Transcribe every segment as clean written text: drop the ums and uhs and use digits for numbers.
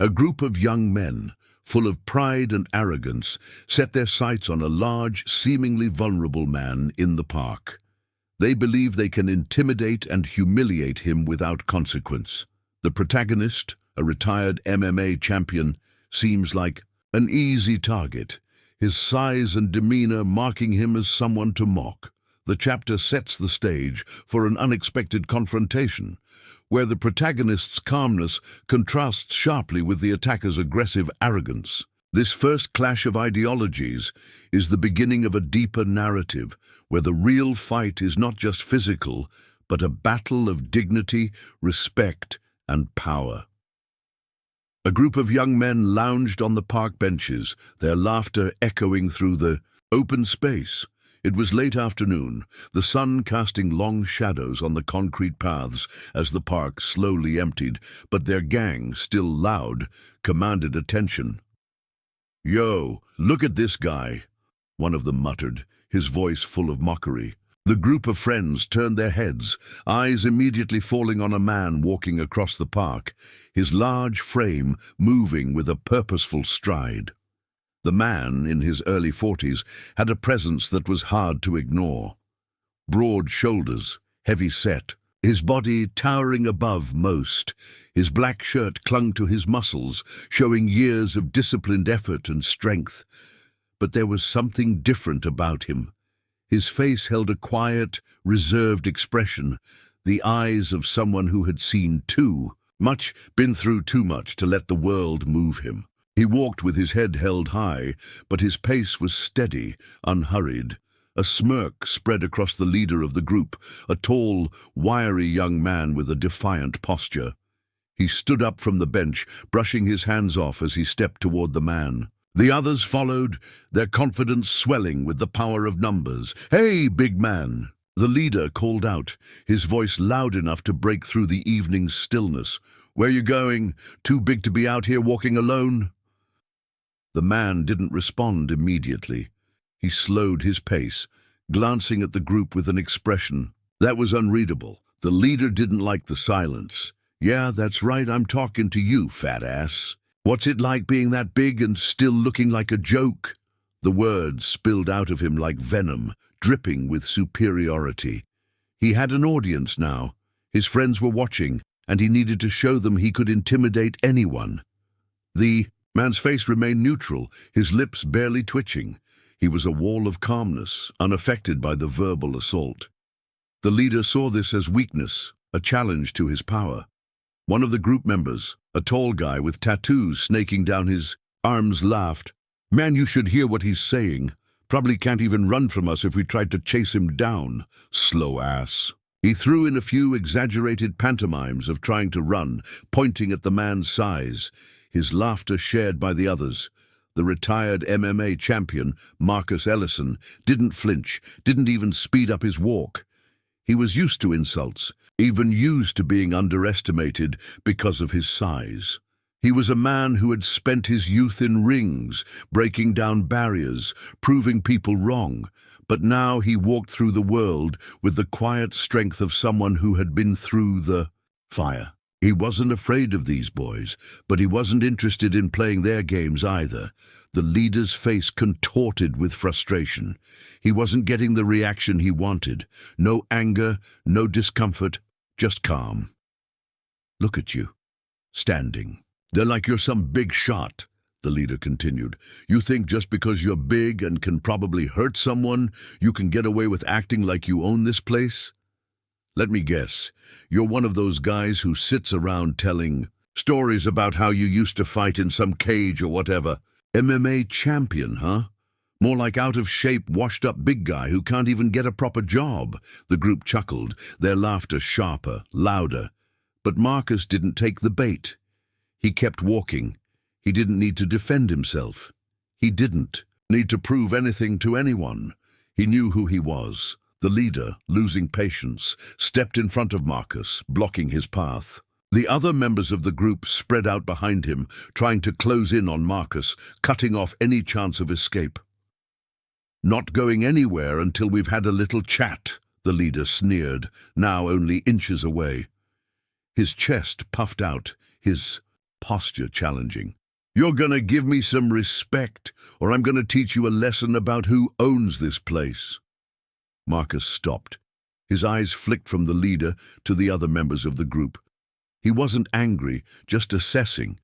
A group of young men, full of pride and arrogance, set their sights on a large, seemingly vulnerable man in the park. They believe they can intimidate and humiliate him without consequence. The protagonist, a retired MMA champion, seems like an easy target, his size and demeanor marking him as someone to mock. The chapter sets the stage for an unexpected confrontation, where the protagonist's calmness contrasts sharply with the attacker's aggressive arrogance. This first clash of ideologies is the beginning of a deeper narrative, where the real fight is not just physical, but a battle of dignity, respect, and power. A group of young men lounged on the park benches, their laughter echoing through the open space. It was late afternoon, the sun casting long shadows on the concrete paths as the park slowly emptied, but their gang, still loud, commanded attention. "Yo, look at this guy," one of them muttered, his voice full of mockery. The group of friends turned their heads, eyes immediately falling on a man walking across the park, his large frame moving with a purposeful stride. The man, in his early 40s, had a presence that was hard to ignore. Broad shoulders, heavy set, his body towering above most. His black shirt clung to his muscles, showing years of disciplined effort and strength. But there was something different about him. His face held a quiet, reserved expression, the eyes of someone who had seen been through too much to let the world move him. He walked with his head held high, but his pace was steady, unhurried. A smirk spread across the leader of the group, a tall, wiry young man with a defiant posture. He stood up from the bench, brushing his hands off as he stepped toward the man. The others followed, their confidence swelling with the power of numbers. "Hey, big man!" The leader called out, his voice loud enough to break through the evening's stillness. "Where you going? Too big to be out here walking alone?" The man didn't respond immediately. He slowed his pace, glancing at the group with an expression that was unreadable. The leader didn't like the silence. "Yeah, that's right, I'm talking to you, fat ass. What's it like being that big and still looking like a joke?" The words spilled out of him like venom, dripping with superiority. He had an audience now. His friends were watching, and he needed to show them he could intimidate anyone. The man's face remained neutral, his lips barely twitching. He was a wall of calmness, unaffected by the verbal assault. The leader saw this as weakness, a challenge to his power. One of the group members, a tall guy with tattoos snaking down his arms, laughed. "Man, you should hear what he's saying. Probably can't even run from us if we tried to chase him down. Slow ass." He threw in a few exaggerated pantomimes of trying to run, pointing at the man's size, his laughter shared by the others. The retired MMA champion, Marcus Ellison, didn't flinch, didn't even speed up his walk. He was used to insults, even used to being underestimated because of his size. He was a man who had spent his youth in rings, breaking down barriers, proving people wrong. But now he walked through the world with the quiet strength of someone who had been through the fire. He wasn't afraid of these boys, but he wasn't interested in playing their games either. The leader's face contorted with frustration. He wasn't getting the reaction he wanted. No anger, no discomfort, just calm. "Look at you, standing. They're like you're some big shot," the leader continued. "You think just because you're big and can probably hurt someone, you can get away with acting like you own this place? Let me guess, you're one of those guys who sits around telling stories about how you used to fight in some cage or whatever. MMA champion, huh? More like out-of-shape, washed-up big guy who can't even get a proper job." The group chuckled, their laughter sharper, louder. But Marcus didn't take the bait. He kept walking. He didn't need to defend himself. He didn't need to prove anything to anyone. He knew who he was. The leader, losing patience, stepped in front of Marcus, blocking his path. The other members of the group spread out behind him, trying to close in on Marcus, cutting off any chance of escape. "Not going anywhere until we've had a little chat," the leader sneered, now only inches away. His chest puffed out, his posture challenging. "You're gonna give me some respect, or I'm gonna teach you a lesson about who owns this place." Marcus stopped. His eyes flicked from the leader to the other members of the group. He wasn't angry, just assessing.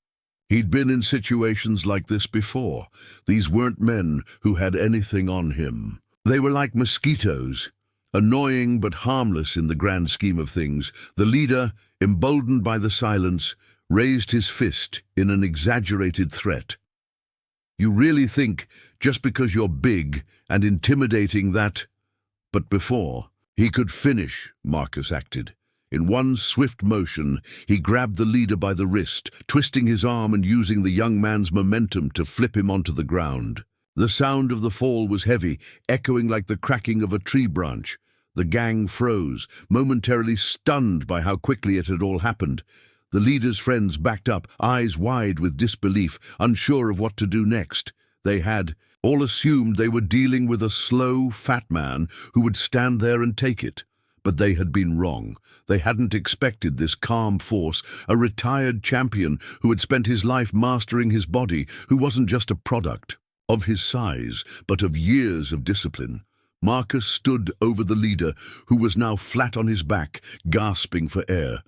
He'd been in situations like this before. These weren't men who had anything on him. They were like mosquitoes, annoying but harmless in the grand scheme of things. The leader, emboldened by the silence, raised his fist in an exaggerated threat. "You really think, just because you're big and intimidating that—" But before he could finish, Marcus acted. In one swift motion, he grabbed the leader by the wrist, twisting his arm and using the young man's momentum to flip him onto the ground. The sound of the fall was heavy, echoing like the cracking of a tree branch. The gang froze, momentarily stunned by how quickly it had all happened. The leader's friends backed up, eyes wide with disbelief, unsure of what to do next. They had all assumed they were dealing with a slow, fat man who would stand there and take it. But they had been wrong. They hadn't expected this calm force, a retired champion who had spent his life mastering his body, who wasn't just a product of his size, but of years of discipline. Marcus stood over the leader, who was now flat on his back, gasping for air.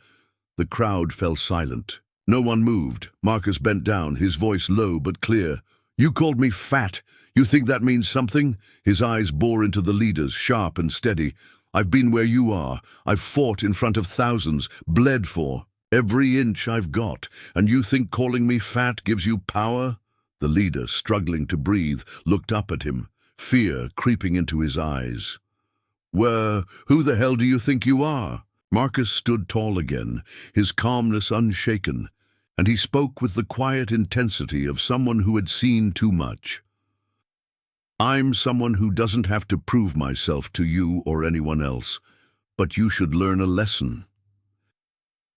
The crowd fell silent. No one moved. Marcus bent down, his voice low but clear. "You called me fat. You think that means something?" His eyes bore into the leader's, sharp and steady. "I've been where you are. I've fought in front of thousands, bled for every inch I've got, and you think calling me fat gives you power?" The leader, struggling to breathe, looked up at him, fear creeping into his eyes. Who the hell do you think you are?" Marcus stood tall again, his calmness unshaken, and he spoke with the quiet intensity of someone who had seen too much. "I'm someone who doesn't have to prove myself to you or anyone else, but you should learn a lesson."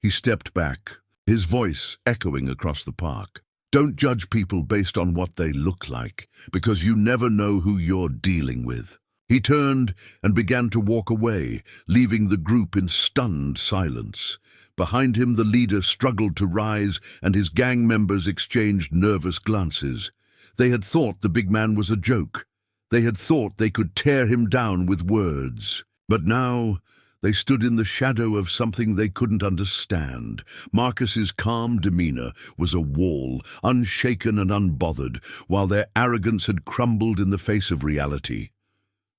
He stepped back, his voice echoing across the park. "Don't judge people based on what they look like, because you never know who you're dealing with." He turned and began to walk away, leaving the group in stunned silence. Behind him, the leader struggled to rise, and his gang members exchanged nervous glances. They had thought the big man was a joke. They had thought they could tear him down with words. But now they stood in the shadow of something they couldn't understand. Marcus's calm demeanor was a wall, unshaken and unbothered, while their arrogance had crumbled in the face of reality.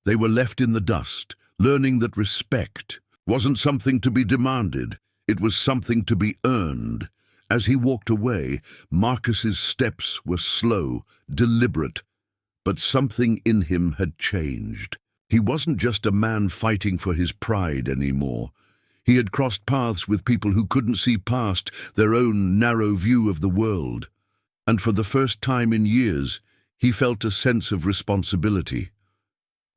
They were left in the dust, learning that respect wasn't something to be demanded, it was something to be earned. As he walked away, Marcus's steps were slow, deliberate, but something in him had changed. He wasn't just a man fighting for his pride anymore. He had crossed paths with people who couldn't see past their own narrow view of the world. And for the first time in years, he felt a sense of responsibility.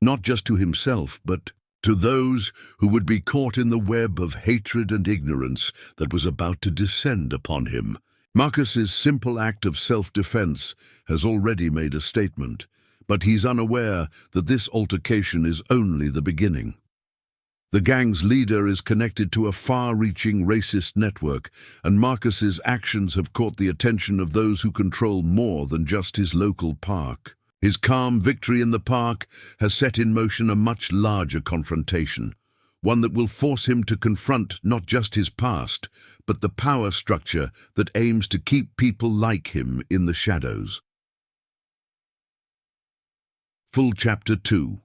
Not just to himself, but to those who would be caught in the web of hatred and ignorance that was about to descend upon him. Marcus's simple act of self-defense has already made a statement, but he's unaware that this altercation is only the beginning. The gang's leader is connected to a far-reaching racist network, and Marcus's actions have caught the attention of those who control more than just his local park. His calm victory in the park has set in motion a much larger confrontation, one that will force him to confront not just his past, but the power structure that aims to keep people like him in the shadows. Full Chapter 2.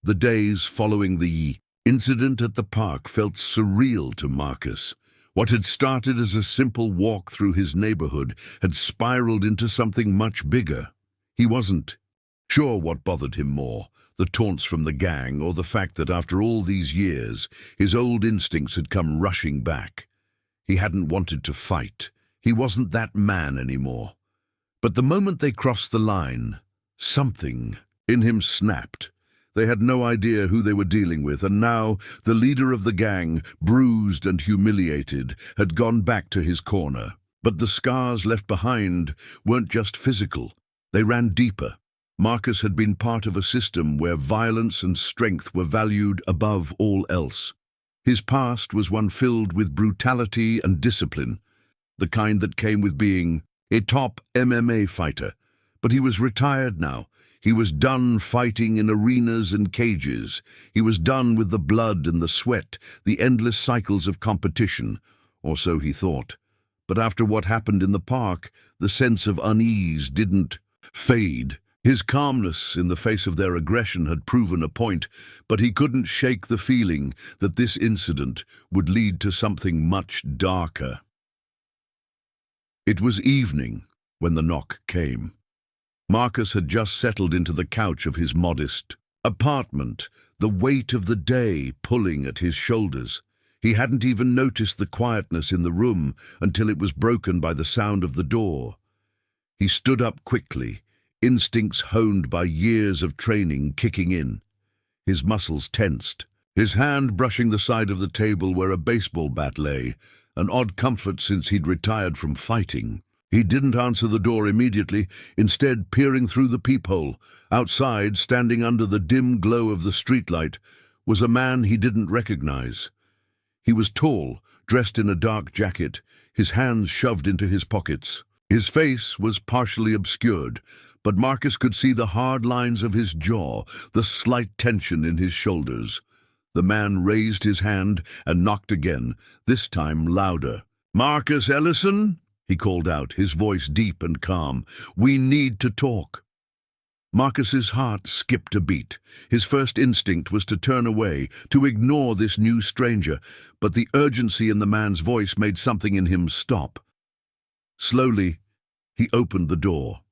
The days following the incident at the park felt surreal to Marcus. What had started as a simple walk through his neighborhood had spiraled into something much bigger. He wasn't sure what bothered him more, the taunts from the gang or the fact that after all these years, his old instincts had come rushing back. He hadn't wanted to fight. He wasn't that man anymore. But the moment they crossed the line, something in him snapped. They had no idea who they were dealing with, and now the leader of the gang, bruised and humiliated, had gone back to his corner. But the scars left behind weren't just physical. They ran deeper. Marcus had been part of a system where violence and strength were valued above all else. His past was one filled with brutality and discipline. the kind that came with being a top MMA fighter. But he was retired now. He was done fighting in arenas and cages. He was done with the blood and the sweat, the endless cycles of competition, or so he thought. But after what happened in the park, the sense of unease didn't fade. His calmness in the face of their aggression had proven a point, but he couldn't shake the feeling that this incident would lead to something much darker. It was evening when the knock came. Marcus had just settled into the couch of his modest apartment, the weight of the day pulling at his shoulders. He hadn't even noticed the quietness in the room until it was broken by the sound of the door. He stood up quickly, instincts honed by years of training kicking in. His muscles tensed, his hand brushing the side of the table where a baseball bat lay, an odd comfort since he'd retired from fighting. He didn't answer the door immediately, instead peering through the peephole. Outside, standing under the dim glow of the streetlight, was a man he didn't recognize. He was tall, dressed in a dark jacket, his hands shoved into his pockets. His face was partially obscured, but Marcus could see the hard lines of his jaw, the slight tension in his shoulders. The man raised his hand and knocked again, this time louder. "Marcus Ellison?" he called out, his voice deep and calm. "We need to talk." Marcus's heart skipped a beat. His first instinct was to turn away, to ignore this new stranger, but the urgency in the man's voice made something in him stop. Slowly, he opened the door.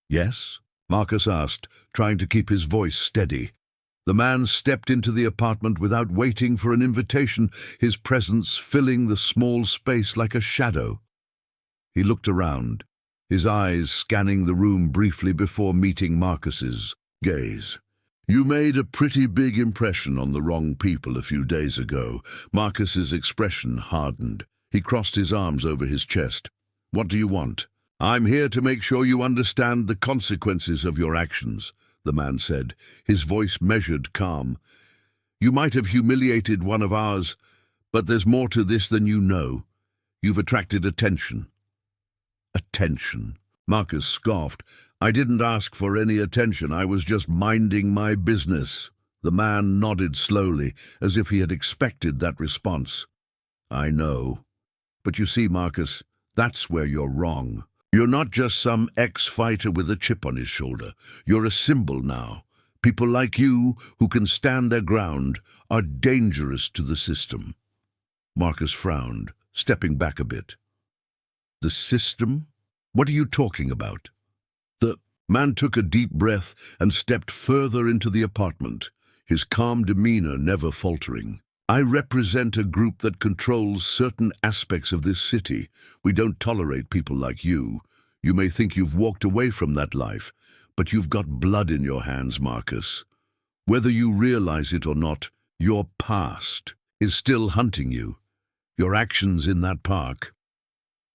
"Yes?" Marcus asked, trying to keep his voice steady. The man stepped into the apartment without waiting for an invitation, his presence filling the small space like a shadow. He looked around, his eyes scanning the room briefly before meeting Marcus's gaze. "You made a pretty big impression on the wrong people a few days ago." Marcus's expression hardened. He crossed his arms over his chest. "What do you want?" "I'm here to make sure you understand the consequences of your actions," the man said, his voice measured, calm. "You might have humiliated one of ours, but there's more to this than you know. You've attracted attention." "Attention?" Marcus scoffed. "I didn't ask for any attention. I was just minding my business." The man nodded slowly, as if he had expected that response. "I know. But you see, Marcus, that's where you're wrong. You're not just some ex-fighter with a chip on his shoulder. You're a symbol now. People like you, who can stand their ground, are dangerous to the system." Marcus frowned, stepping back a bit. "The system? What are you talking about?" The man took a deep breath and stepped further into the apartment, his calm demeanor never faltering. "I represent a group that controls certain aspects of this city. We don't tolerate people like you. You may think you've walked away from that life, but you've got blood in your hands, Marcus. Whether you realize it or not, your past is still hunting you. Your actions in that park,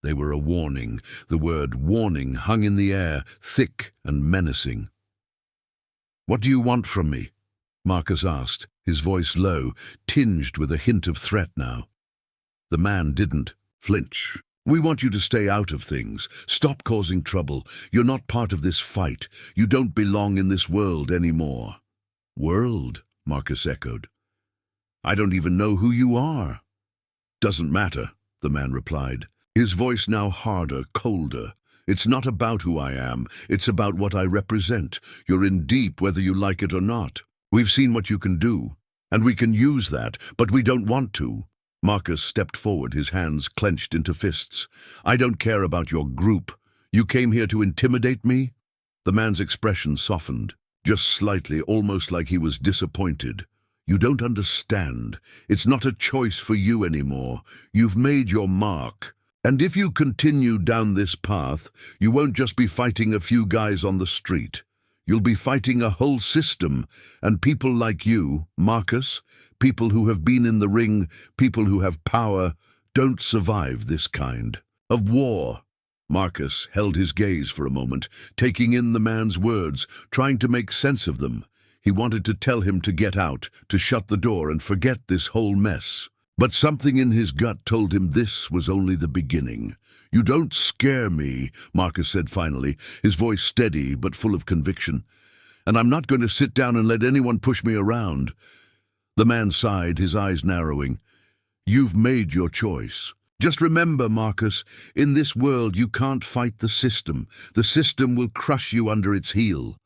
they were a warning. The word warning hung in the air, thick and menacing. "What do you want from me?" Marcus asked, his voice low, tinged with a hint of threat now. The man didn't flinch. "We want you to stay out of things. Stop causing trouble. You're not part of this fight. You don't belong in this world anymore." "World?" Marcus echoed. "I don't even know who you are." "Doesn't matter," the man replied, his voice now harder, colder. "It's not about who I am. It's about what I represent. You're in deep whether you like it or not. We've seen what you can do, and we can use that, but we don't want to." Marcus stepped forward, his hands clenched into fists. "I don't care about your group. You came here to intimidate me?" The man's expression softened, just slightly, almost like he was disappointed. "You don't understand. It's not a choice for you anymore. You've made your mark. And if you continue down this path, you won't just be fighting a few guys on the street. You'll be fighting a whole system, and people like you, Marcus, people who have been in the ring, people who have power, don't survive this kind of war." Marcus held his gaze for a moment, taking in the man's words, trying to make sense of them. He wanted to tell him to get out, to shut the door and forget this whole mess. But something in his gut told him this was only the beginning. "You don't scare me," Marcus said finally, his voice steady but full of conviction. "And I'm not going to sit down and let anyone push me around." The man sighed, his eyes narrowing. "You've made your choice. Just remember, Marcus, in this world you can't fight the system. The system will crush you under its heel."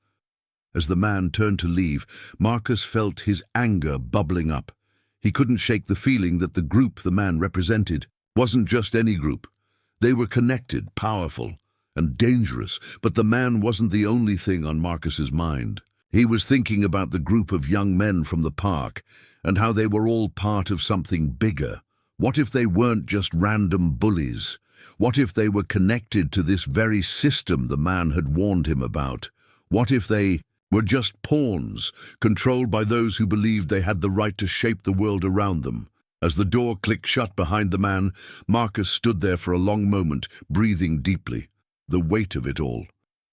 As the man turned to leave, Marcus felt his anger bubbling up. He couldn't shake the feeling that the group the man represented wasn't just any group. They were connected, powerful, and dangerous, but the man wasn't the only thing on Marcus's mind. He was thinking about the group of young men from the park and how they were all part of something bigger. What if they weren't just random bullies? What if they were connected to this very system the man had warned him about? What if they were just pawns, controlled by those who believed they had the right to shape the world around them? As the door clicked shut behind the man, Marcus stood there for a long moment, breathing deeply. The weight of it all.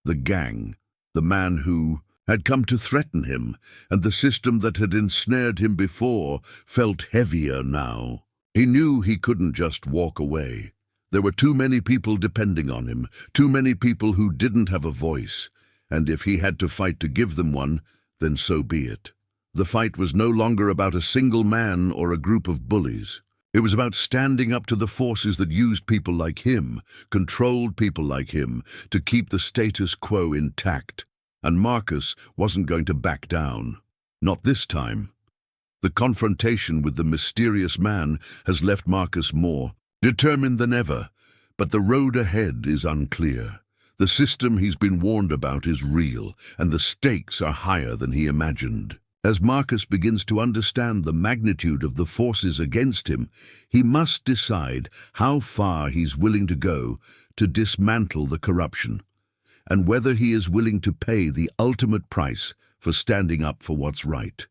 The gang. The man who had come to threaten him, and the system that had ensnared him before felt heavier now. He knew he couldn't just walk away. There were too many people depending on him, too many people who didn't have a voice, and if he had to fight to give them one, then so be it. The fight was no longer about a single man or a group of bullies. It was about standing up to the forces that used people like him, controlled people like him, to keep the status quo intact. And Marcus wasn't going to back down. Not this time. The confrontation with the mysterious man has left Marcus more determined than ever, but the road ahead is unclear. The system he's been warned about is real, and the stakes are higher than he imagined. As Marcus begins to understand the magnitude of the forces against him, he must decide how far he's willing to go to dismantle the corruption, and whether he is willing to pay the ultimate price for standing up for what's right.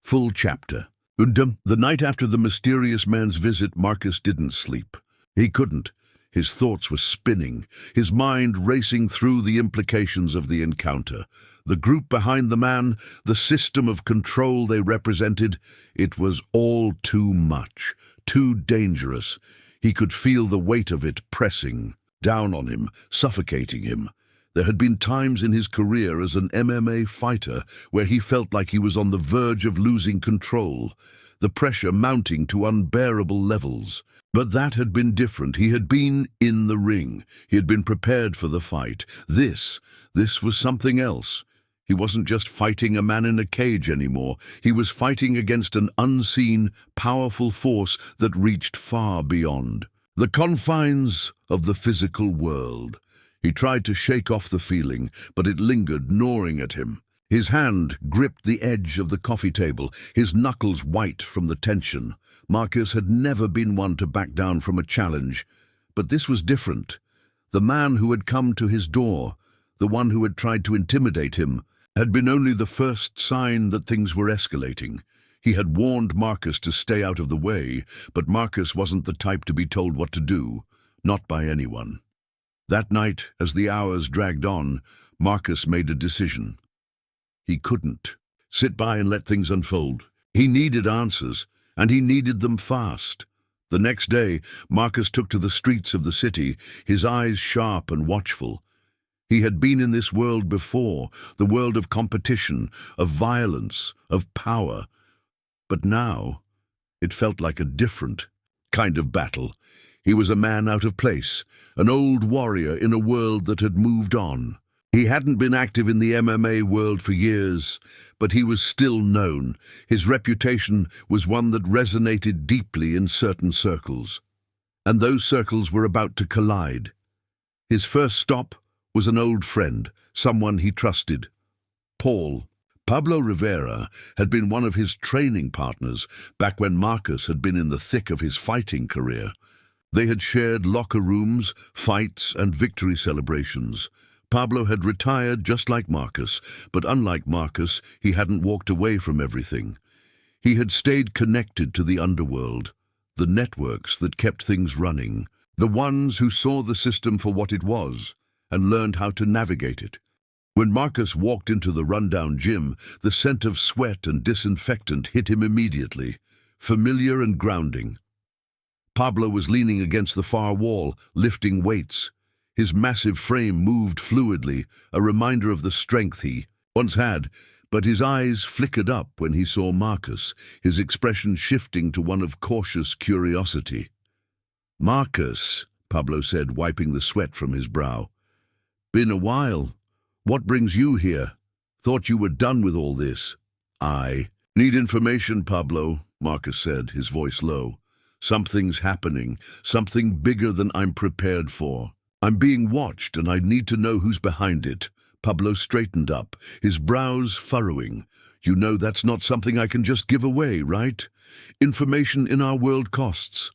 Full chapter. The night after the mysterious man's visit, Marcus didn't sleep. He couldn't. His thoughts were spinning, his mind racing through the implications of the encounter. The group behind the man, the system of control they represented, it was all too much, too dangerous. He could feel the weight of it pressing down on him, suffocating him. There had been times in his career as an MMA fighter where he felt like he was on the verge of losing control, the pressure mounting to unbearable levels. But that had been different. He had been in the ring. He had been prepared for the fight. This was something else. He wasn't just fighting a man in a cage anymore. He was fighting against an unseen, powerful force that reached far beyond the confines of the physical world. He tried to shake off the feeling, but it lingered, gnawing at him. His hand gripped the edge of the coffee table, his knuckles white from the tension. Marcus had never been one to back down from a challenge, but this was different. The man who had come to his door, the one who had tried to intimidate him, had been only the first sign that things were escalating. He had warned Marcus to stay out of the way, but Marcus wasn't the type to be told what to do, not by anyone. That night, as the hours dragged on, Marcus made a decision. He couldn't sit by and let things unfold. He needed answers, and he needed them fast. The next day, Marcus took to the streets of the city, his eyes sharp and watchful. He had been in this world before, the world of competition, of violence, of power. But now, it felt like a different kind of battle. He was a man out of place, an old warrior in a world that had moved on. He hadn't been active in the MMA world for years, but he was still known. His reputation was one that resonated deeply in certain circles. And those circles were about to collide. His first stop was an old friend, someone he trusted. Paul. Pablo Rivera had been one of his training partners back when Marcus had been in the thick of his fighting career. They had shared locker rooms, fights, and victory celebrations. Pablo had retired just like Marcus, but unlike Marcus, he hadn't walked away from everything. He had stayed connected to the underworld, the networks that kept things running, the ones who saw the system for what it was and learned how to navigate it. When Marcus walked into the rundown gym, the scent of sweat and disinfectant hit him immediately, familiar and grounding. Pablo was leaning against the far wall, lifting weights. His massive frame moved fluidly, a reminder of the strength he once had, but his eyes flickered up when he saw Marcus, his expression shifting to one of cautious curiosity. "Marcus," Pablo said, wiping the sweat from his brow. "Been a while. What brings you here? Thought you were done with all this." "I need information, Pablo," Marcus said, his voice low. "Something's happening, something bigger than I'm prepared for. I'm being watched, and I need to know who's behind it." Pablo straightened up, his brows furrowing. "You know that's not something I can just give away, right? Information in our world costs.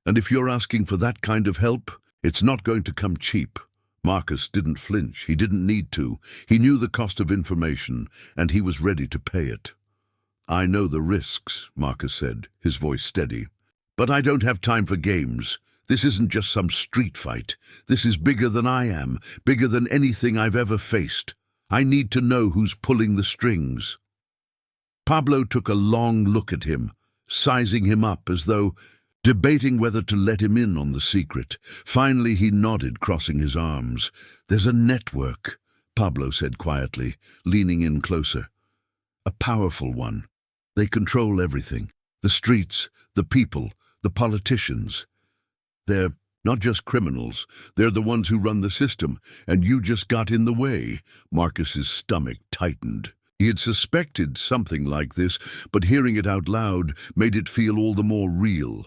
And if you're asking for that kind of help, it's not going to come cheap." Marcus didn't flinch. He didn't need to. He knew the cost of information, and he was ready to pay it. "I know the risks," Marcus said, his voice steady. "But I don't have time for games. This isn't just some street fight. This is bigger than I am, bigger than anything I've ever faced. I need to know who's pulling the strings." Pablo took a long look at him, sizing him up as though debating whether to let him in on the secret. Finally he nodded, crossing his arms. "There's a network," Pablo said quietly, leaning in closer. "A powerful one. They control everything. The streets, the people, the politicians. They're not just criminals, they're the ones who run the system, and you just got in the way." Marcus's stomach tightened. He had suspected something like this, but hearing it out loud made it feel all the more real.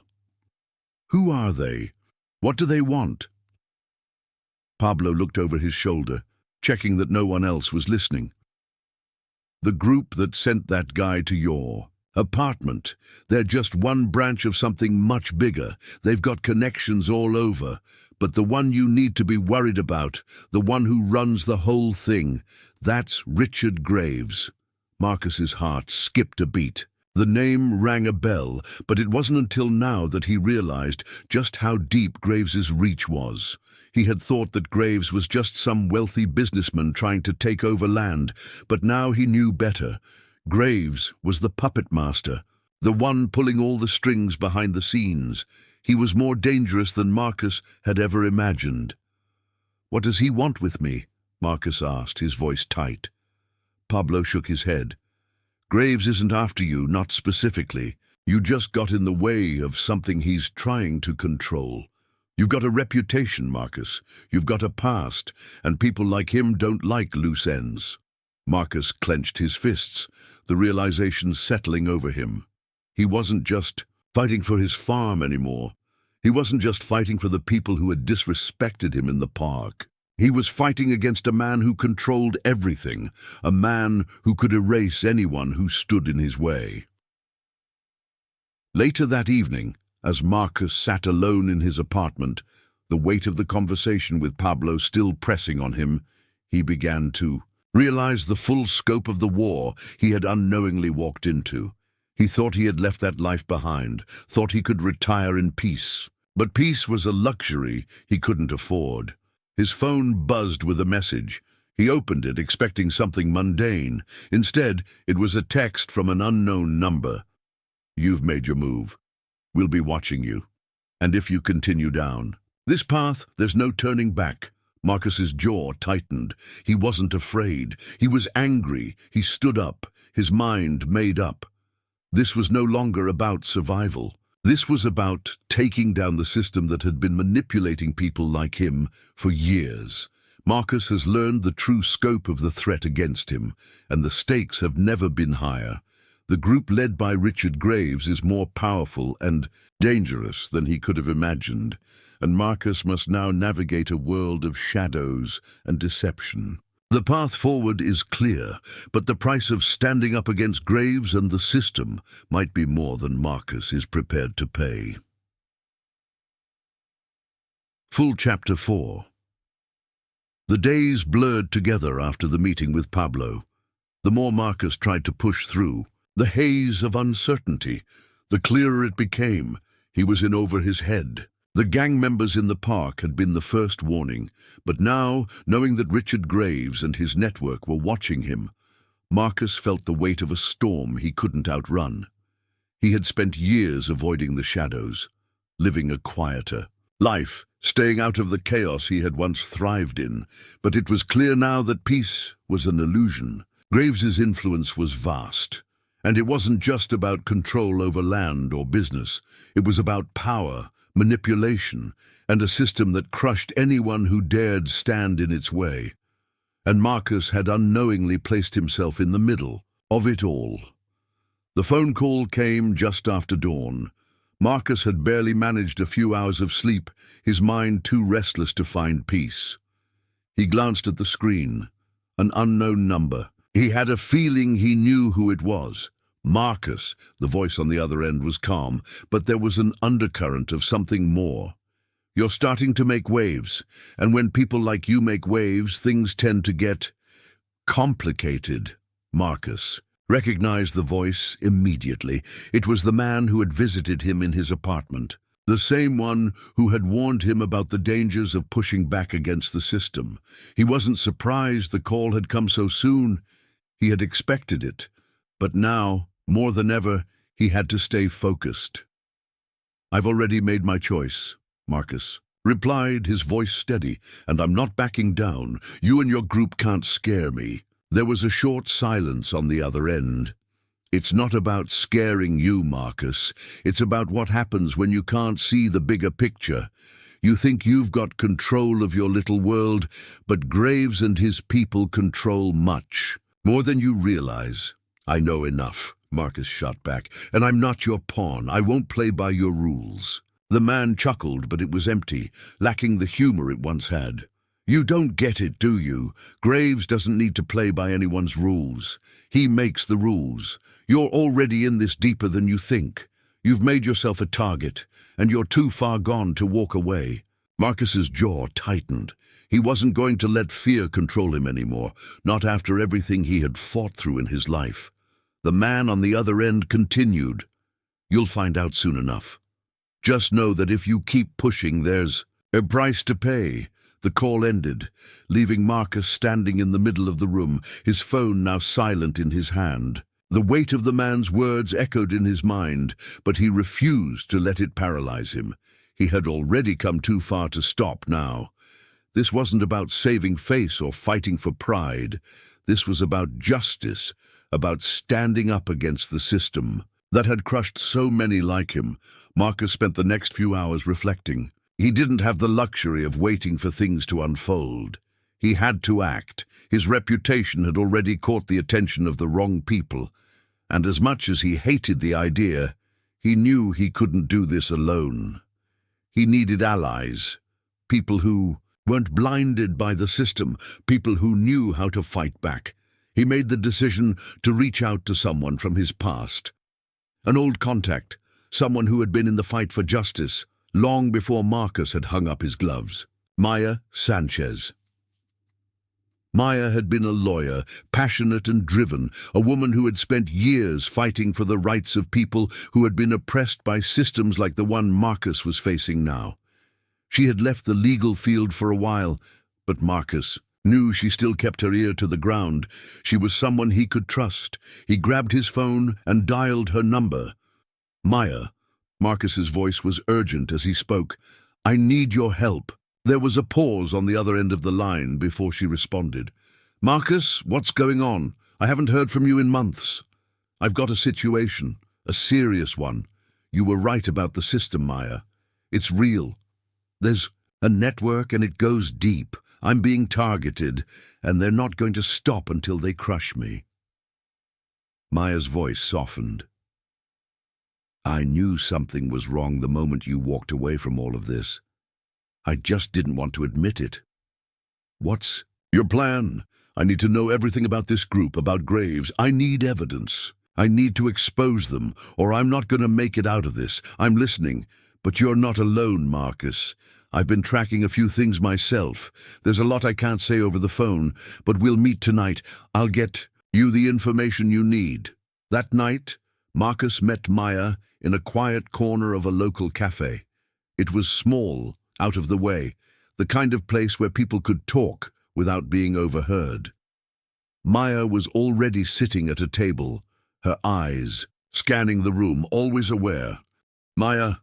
"Who are they? What do they want?" Pablo looked over his shoulder, checking that no one else was listening. "The group that sent that guy to your apartment. They're just one branch of something much bigger. They've got connections all over. But the one you need to be worried about, the one who runs the whole thing, that's Richard Graves." Marcus's heart skipped a beat. The name rang a bell, but it wasn't until now that he realized just how deep Graves's reach was. He had thought that Graves was just some wealthy businessman trying to take over land, but now he knew better. Graves was the puppet master, the one pulling all the strings behind the scenes. He was more dangerous than Marcus had ever imagined. "What does he want with me?" Marcus asked, his voice tight. Pablo shook his head. "Graves isn't after you, not specifically. You just got in the way of something he's trying to control. You've got a reputation, Marcus. You've got a past, and people like him don't like loose ends." Marcus clenched his fists, the realization settling over him. He wasn't just fighting for his farm anymore. He wasn't just fighting for the people who had disrespected him in the park. He was fighting against a man who controlled everything, a man who could erase anyone who stood in his way. Later that evening, as Marcus sat alone in his apartment, the weight of the conversation with Pablo still pressing on him, he began to realize the full scope of the war he had unknowingly walked into. He thought he had left that life behind, thought he could retire in peace. But peace was a luxury he couldn't afford. His phone buzzed with a message. He opened it, expecting something mundane. Instead, it was a text from an unknown number. "You've made your move. We'll be watching you. And if you continue down this path, there's no turning back." Marcus's jaw tightened. He wasn't afraid. He was angry. He stood up, his mind made up. This was no longer about survival. This was about taking down the system that had been manipulating people like him for years. Marcus has learned the true scope of the threat against him, and the stakes have never been higher. The group led by Richard Graves is more powerful and dangerous than he could have imagined, and Marcus must now navigate a world of shadows and deception. The path forward is clear, but the price of standing up against Graves and the system might be more than Marcus is prepared to pay. Full Chapter 4. The days blurred together after the meeting with Pablo. The more Marcus tried to push through, the haze of uncertainty, the clearer it became. He was in over his head. The gang members in the park had been the first warning, but now, knowing that Richard Graves and his network were watching him, Marcus felt the weight of a storm he couldn't outrun. He had spent years avoiding the shadows, living a quieter life, staying out of the chaos he had once thrived in, but it was clear now that peace was an illusion. Graves's influence was vast, and it wasn't just about control over land or business. It was about power, manipulation, and a system that crushed anyone who dared stand in its way. And Marcus had unknowingly placed himself in the middle of it all. The phone call came just after dawn. Marcus had barely managed a few hours of sleep, his mind too restless to find peace. He glanced at the screen. An unknown number. He had a feeling he knew who it was. Marcus. The voice on the other end was calm, but there was an undercurrent of something more. You're starting to make waves, and when people like you make waves, things tend to get complicated. Marcus recognized the voice immediately. It was the man who had visited him in his apartment, the same one who had warned him about the dangers of pushing back against the system. He wasn't surprised the call had come so soon. He had expected it, but now, more than ever, he had to stay focused. "I've already made my choice," Marcus replied, his voice steady, "and I'm not backing down. You and your group can't scare me." There was a short silence on the other end. "It's not about scaring you, Marcus. It's about what happens when you can't see the bigger picture. You think you've got control of your little world, but Graves and his people control much, more than you realize." "I know enough," Marcus shot back, "and I'm not your pawn. I won't play by your rules." The man chuckled, but it was empty, lacking the humor it once had. "You don't get it, do you? Graves doesn't need to play by anyone's rules. He makes the rules. You're already in this deeper than you think. You've made yourself a target, and you're too far gone to walk away." Marcus's jaw tightened. He wasn't going to let fear control him anymore, not after everything he had fought through in his life. The man on the other end continued, "You'll find out soon enough. Just know that if you keep pushing, there's a price to pay." The call ended, leaving Marcus standing in the middle of the room, his phone now silent in his hand. The weight of the man's words echoed in his mind, but he refused to let it paralyze him. He had already come too far to stop now. This wasn't about saving face or fighting for pride. This was about justice, about standing up against the system that had crushed so many like him. Marcus spent the next few hours reflecting. He didn't have the luxury of waiting for things to unfold. He had to act. His reputation had already caught the attention of the wrong people, and as much as he hated the idea, he knew he couldn't do this alone. He needed allies, people who weren't blinded by the system, people who knew how to fight back. He made the decision to reach out to someone from his past, an old contact, someone who had been in the fight for justice, long before Marcus had hung up his gloves. Maya Sanchez. Maya had been a lawyer, passionate and driven, a woman who had spent years fighting for the rights of people who had been oppressed by systems like the one Marcus was facing now. She had left the legal field for a while, but Marcus knew she still kept her ear to the ground. She was someone he could trust. He grabbed his phone and dialed her number. "Maya." Marcus's voice was urgent as he spoke. "I need your help." There was a pause on the other end of the line before she responded. "Marcus, what's going on? I haven't heard from you in months." "I've got a situation, a serious one. You were right about the system, Maya. It's real. There's a network and it goes deep. I'm being targeted, and they're not going to stop until they crush me." Maya's voice softened. "I knew something was wrong the moment you walked away from all of this. I just didn't want to admit it." "What's your plan? I need to know everything about this group, about Graves. I need evidence. I need to expose them, or I'm not going to make it out of this. I'm listening, but you're not alone, Marcus. I've been tracking a few things myself. There's a lot I can't say over the phone, but we'll meet tonight. I'll get you the information you need." That night, Marcus met Maya in a quiet corner of a local cafe. It was small, out of the way, the kind of place where people could talk without being overheard. Maya was already sitting at a table, her eyes scanning the room, always aware. "Maya,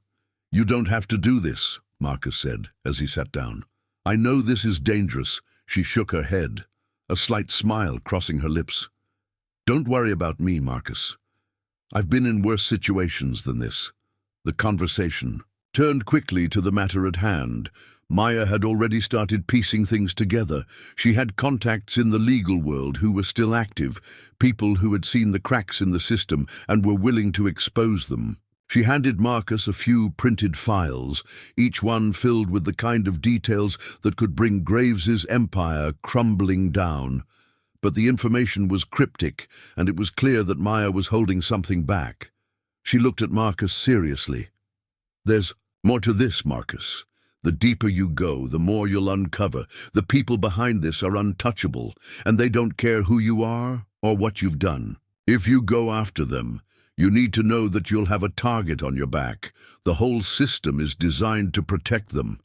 you don't have to do this," Marcus said as he sat down. "I know this is dangerous." She shook her head, a slight smile crossing her lips. "Don't worry about me, Marcus. I've been in worse situations than this." The conversation turned quickly to the matter at hand. Maya had already started piecing things together. She had contacts in the legal world who were still active, people who had seen the cracks in the system and were willing to expose them. She handed Marcus a few printed files, each one filled with the kind of details that could bring Graves's empire crumbling down. But the information was cryptic, and it was clear that Maya was holding something back. She looked at Marcus seriously. "There's more to this, Marcus. The deeper you go, the more you'll uncover. The people behind this are untouchable, and they don't care who you are or what you've done. If you go after them, you need to know that you'll have a target on your back. The whole system is designed to protect them."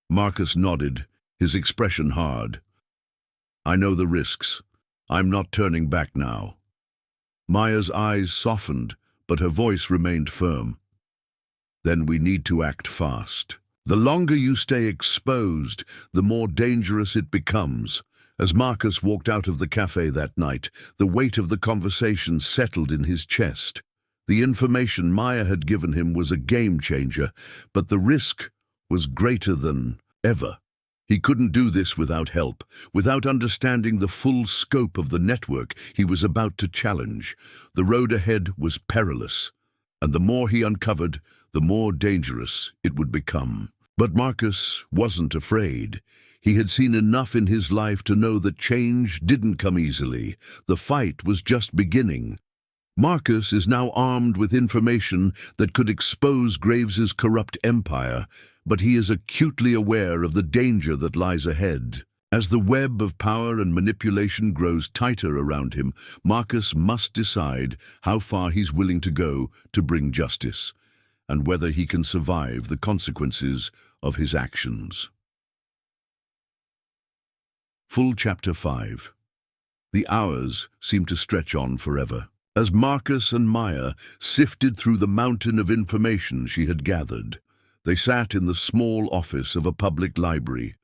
Marcus nodded, his expression hard. "I know the risks. I'm not turning back now." Maya's eyes softened, but her voice remained firm. "Then we need to act fast. The longer you stay exposed, the more dangerous it becomes." As Marcus walked out of the cafe that night, the weight of the conversation settled in his chest. The information Maya had given him was a game-changer, but the risk was greater than ever. He couldn't do this without help, without understanding the full scope of the network he was about to challenge. The road ahead was perilous, and the more he uncovered, the more dangerous it would become. But Marcus wasn't afraid. He had seen enough in his life to know that change didn't come easily. The fight was just beginning. Marcus is now armed with information that could expose Graves's corrupt empire, but he is acutely aware of the danger that lies ahead. As the web of power and manipulation grows tighter around him, Marcus must decide how far he's willing to go to bring justice, and whether he can survive the consequences of his actions. Full Chapter 5. The hours seemed to stretch on forever, as Marcus and Maya sifted through the mountain of information she had gathered. They sat in the small office of a public library,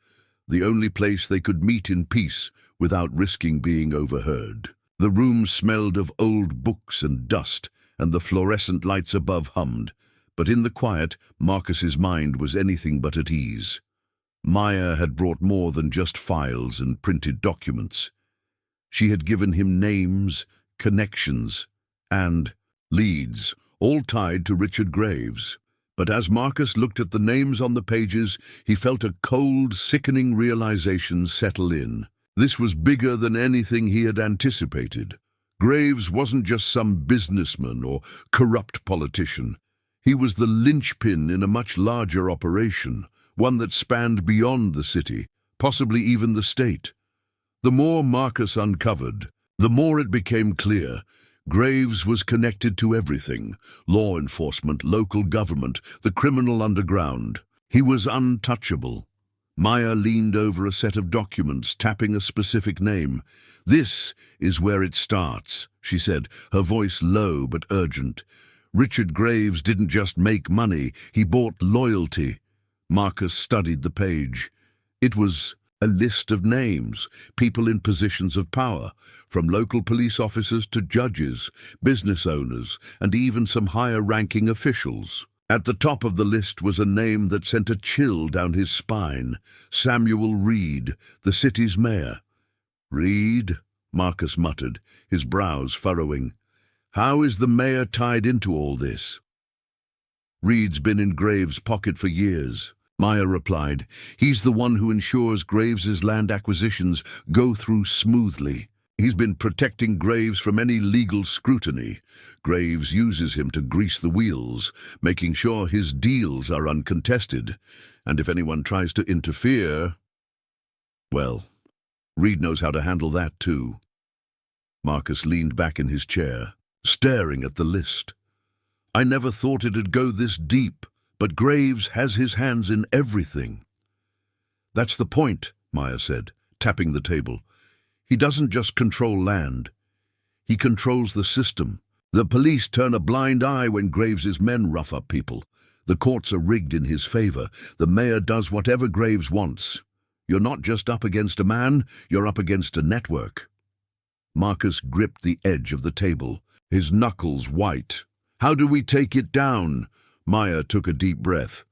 the only place they could meet in peace without risking being overheard. The room smelled of old books and dust, and the fluorescent lights above hummed, but in the quiet, Marcus's mind was anything but at ease. Maya had brought more than just files and printed documents. She had given him names, connections, and leads, all tied to Richard Graves. But as Marcus looked at the names on the pages, he felt a cold, sickening realization settle in. This was bigger than anything he had anticipated. Graves wasn't just some businessman or corrupt politician. He was the linchpin in a much larger operation, one that spanned beyond the city, possibly even the state. The more Marcus uncovered, the more it became clear. Graves was connected to everything: law enforcement, local government, the criminal underground. He was untouchable. Maya leaned over a set of documents, tapping a specific name. "This is where it starts," she said, her voice low but urgent. "Richard Graves didn't just make money, he bought loyalty." Marcus studied the page. It was a list of names, people in positions of power, from local police officers to judges, business owners, and even some higher-ranking officials. At the top of the list was a name that sent a chill down his spine: Samuel Reed, the city's mayor. "Reed?" Marcus muttered, his brows furrowing. "How is the mayor tied into all this?" "Reed's been in Graves' pocket for years," Maya replied. "He's the one who ensures Graves's land acquisitions go through smoothly. He's been protecting Graves from any legal scrutiny. Graves uses him to grease the wheels, making sure his deals are uncontested. And if anyone tries to interfere, well, Reed knows how to handle that too." Marcus leaned back in his chair, staring at the list. "I never thought it'd go this deep," But Graves has his hands in everything. That's the point, Maya said, tapping the table. He doesn't just control land. He controls the system. The police turn a blind eye when Graves's men rough up people. The courts are rigged in his favor. The mayor does whatever Graves wants. You're not just up against a man, you're up against a network. Marcus gripped the edge of the table, his knuckles white. How do we take it down? Maya took a deep breath.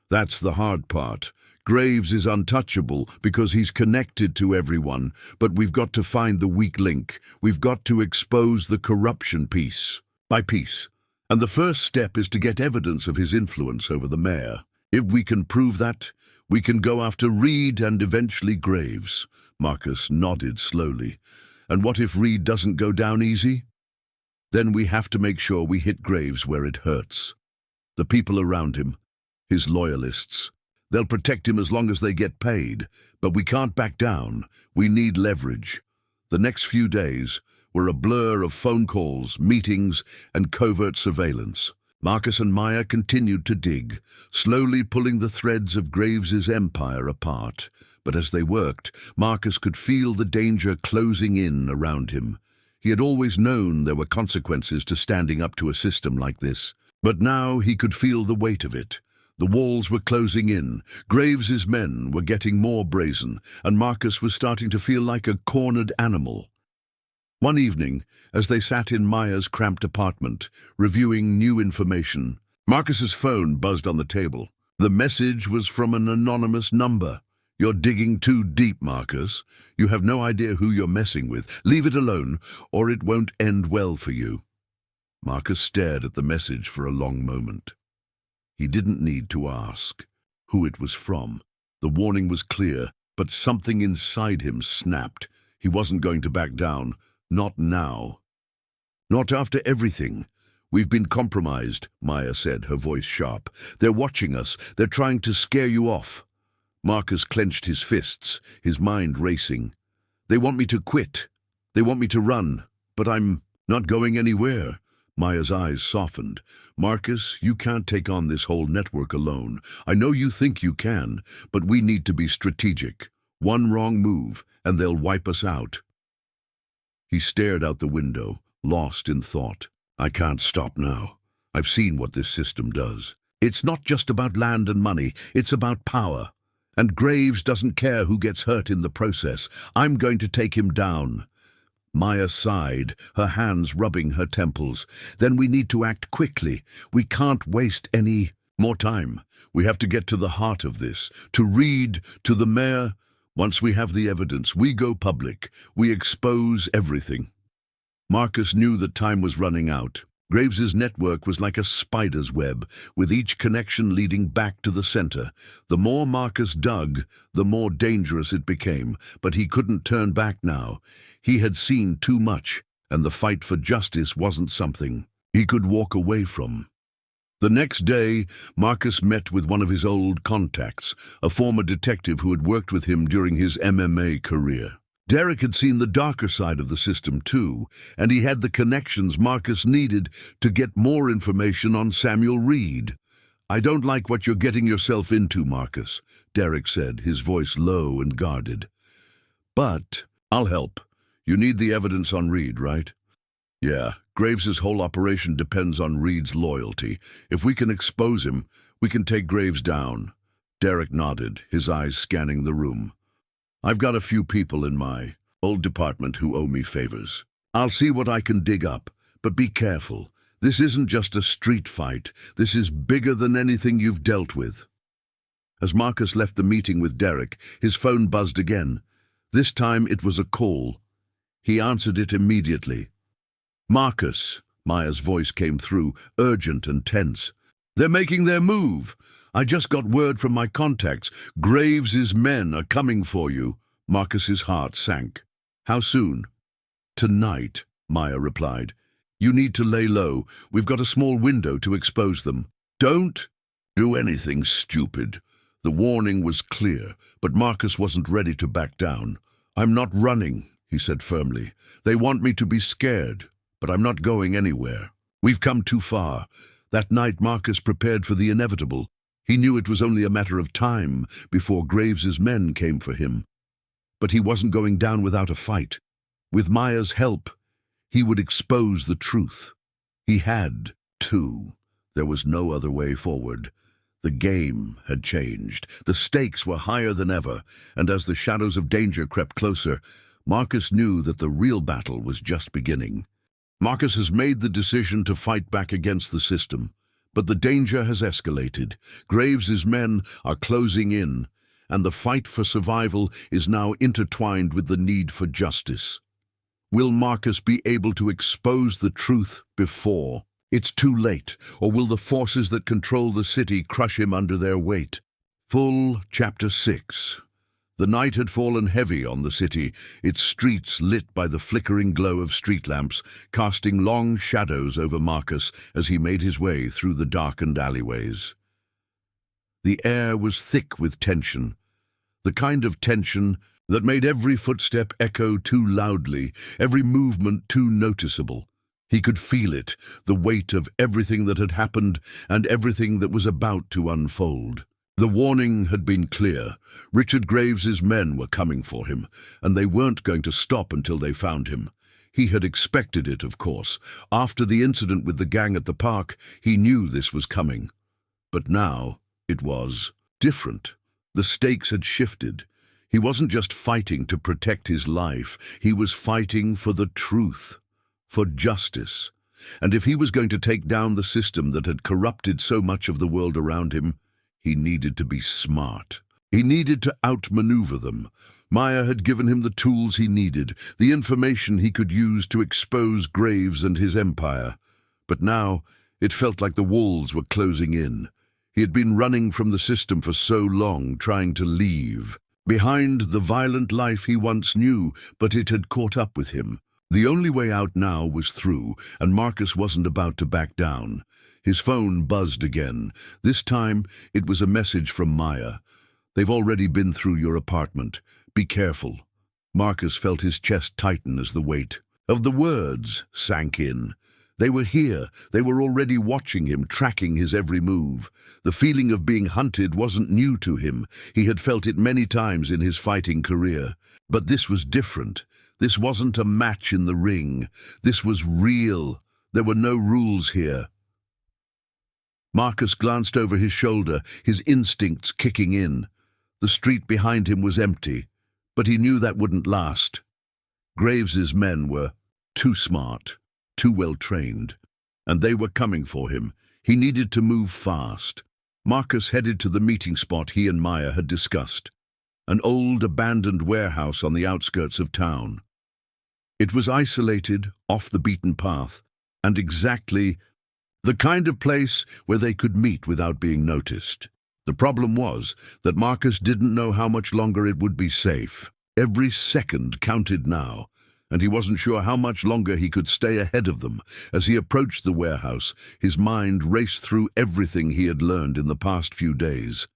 That's the hard part. Graves is untouchable because he's connected to everyone, but we've got to find the weak link. We've got to expose the corruption piece by piece. And the first step is to get evidence of his influence over the mayor. If we can prove that, we can go after Reed and eventually Graves. Marcus nodded slowly. And what if Reed doesn't go down easy? Then we have to make sure we hit Graves where it hurts. The people around him, his loyalists. They'll protect him as long as they get paid, but we can't back down. We need leverage. The next few days were a blur of phone calls, meetings, and covert surveillance. Marcus and Maya continued to dig, slowly pulling the threads of Graves's empire apart. But as they worked, Marcus could feel the danger closing in around him. He had always known there were consequences to standing up to a system like this, but now he could feel the weight of it. The walls were closing in, Graves's men were getting more brazen, and Marcus was starting to feel like a cornered animal. One evening, as they sat in Maya's cramped apartment, reviewing new information, Marcus's phone buzzed on the table. The message was from an anonymous number. You're digging too deep, Marcus. You have no idea who you're messing with. Leave it alone, or it won't end well for you. Marcus stared at the message for a long moment. He didn't need to ask who it was from. The warning was clear, but something inside him snapped. He wasn't going to back down. Not now. Not after everything. We've been compromised, Maya said, her voice sharp. They're watching us. They're trying to scare you off. Marcus clenched his fists, his mind racing. They want me to quit. They want me to run. But I'm not going anywhere. Maya's eyes softened. Marcus, you can't take on this whole network alone. I know you think you can, but we need to be strategic. One wrong move, and they'll wipe us out. He stared out the window, lost in thought. I can't stop now. I've seen what this system does. It's not just about land and money, it's about power. And Graves doesn't care who gets hurt in the process. I'm going to take him down. Maya sighed, her hands rubbing her temples. Then we need to act quickly. We can't waste any more time. We have to get to the heart of this. To Reed, to the mayor. Once we have the evidence, we go public. We expose everything. Marcus knew that time was running out. Graves's network was like a spider's web, with each connection leading back to the center. The more Marcus dug, the more dangerous it became, but he couldn't turn back now. He had seen too much, and the fight for justice wasn't something he could walk away from. The next day, Marcus met with one of his old contacts, a former detective who had worked with him during his MMA career. Derek had seen the darker side of the system too, and he had the connections Marcus needed to get more information on Samuel Reed. I don't like what you're getting yourself into, Marcus, Derek said, his voice low and guarded. But I'll help. You need the evidence on Reed, right? Yeah, Graves's whole operation depends on Reed's loyalty. If we can expose him, we can take Graves down. Derek nodded, his eyes scanning the room. I've got a few people in my old department who owe me favors. I'll see what I can dig up, but be careful. This isn't just a street fight. This is bigger than anything you've dealt with. As Marcus left the meeting with Derek, his phone buzzed again. This time it was a call. He answered it immediately. Marcus, Maya's voice came through, urgent and tense. They're making their move. I just got word from my contacts. Graves's men are coming for you. Marcus's heart sank. How soon? Tonight, Maya replied. You need to lay low. We've got a small window to expose them. Don't do anything stupid. The warning was clear, but Marcus wasn't ready to back down. I'm not running, he said firmly. They want me to be scared, but I'm not going anywhere. We've come too far. That night Marcus prepared for the inevitable. He knew it was only a matter of time before Graves's men came for him. But he wasn't going down without a fight. With Maya's help, he would expose the truth. He had to. There was no other way forward. The game had changed. The stakes were higher than ever, and as the shadows of danger crept closer, Marcus knew that the real battle was just beginning. Marcus has made the decision to fight back against the system, but the danger has escalated. Graves's men are closing in, and the fight for survival is now intertwined with the need for justice. Will Marcus be able to expose the truth before it's too late, or will the forces that control the city crush him under their weight? Full Chapter 6. The night had fallen heavy on the city, its streets lit by the flickering glow of street lamps, casting long shadows over Marcus as he made his way through the darkened alleyways. The air was thick with tension, the kind of tension that made every footstep echo too loudly, every movement too noticeable. He could feel it, the weight of everything that had happened and everything that was about to unfold. The warning had been clear. Richard Graves's men were coming for him, and they weren't going to stop until they found him. He had expected it, of course. After the incident with the gang at the park, he knew this was coming. But now it was different. The stakes had shifted. He wasn't just fighting to protect his life. He was fighting for the truth, for justice. And if he was going to take down the system that had corrupted so much of the world around him, he needed to be smart. He needed to outmaneuver them. Maya had given him the tools he needed, the information he could use to expose Graves and his empire. But now it felt like the walls were closing in. He had been running from the system for so long, trying to leave behind the violent life he once knew, but it had caught up with him. The only way out now was through, and Marcus wasn't about to back down. His phone buzzed again. This time, it was a message from Maya. "They've already been through your apartment. Be careful." Marcus felt his chest tighten as the weight of the words sank in. They were here. They were already watching him, tracking his every move. The feeling of being hunted wasn't new to him. He had felt it many times in his fighting career. But this was different. This wasn't a match in the ring. This was real. There were no rules here. Marcus glanced over his shoulder, his instincts kicking in. The street behind him was empty, but he knew that wouldn't last. Graves's men were too smart, too well trained, and they were coming for him. He needed to move fast. Marcus headed to the meeting spot he and Maya had discussed, an old abandoned warehouse on the outskirts of town. It was isolated, off the beaten path, and exactly the kind of place where they could meet without being noticed. The problem was that Marcus didn't know how much longer it would be safe. Every second counted now, and he wasn't sure how much longer he could stay ahead of them. As he approached the warehouse, his mind raced through everything he had learned in the past few days.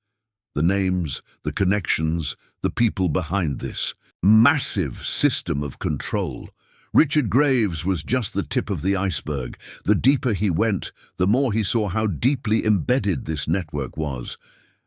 The names, the connections, the people behind this massive system of control. Richard Graves was just the tip of the iceberg. The deeper he went, the more he saw how deeply embedded this network was,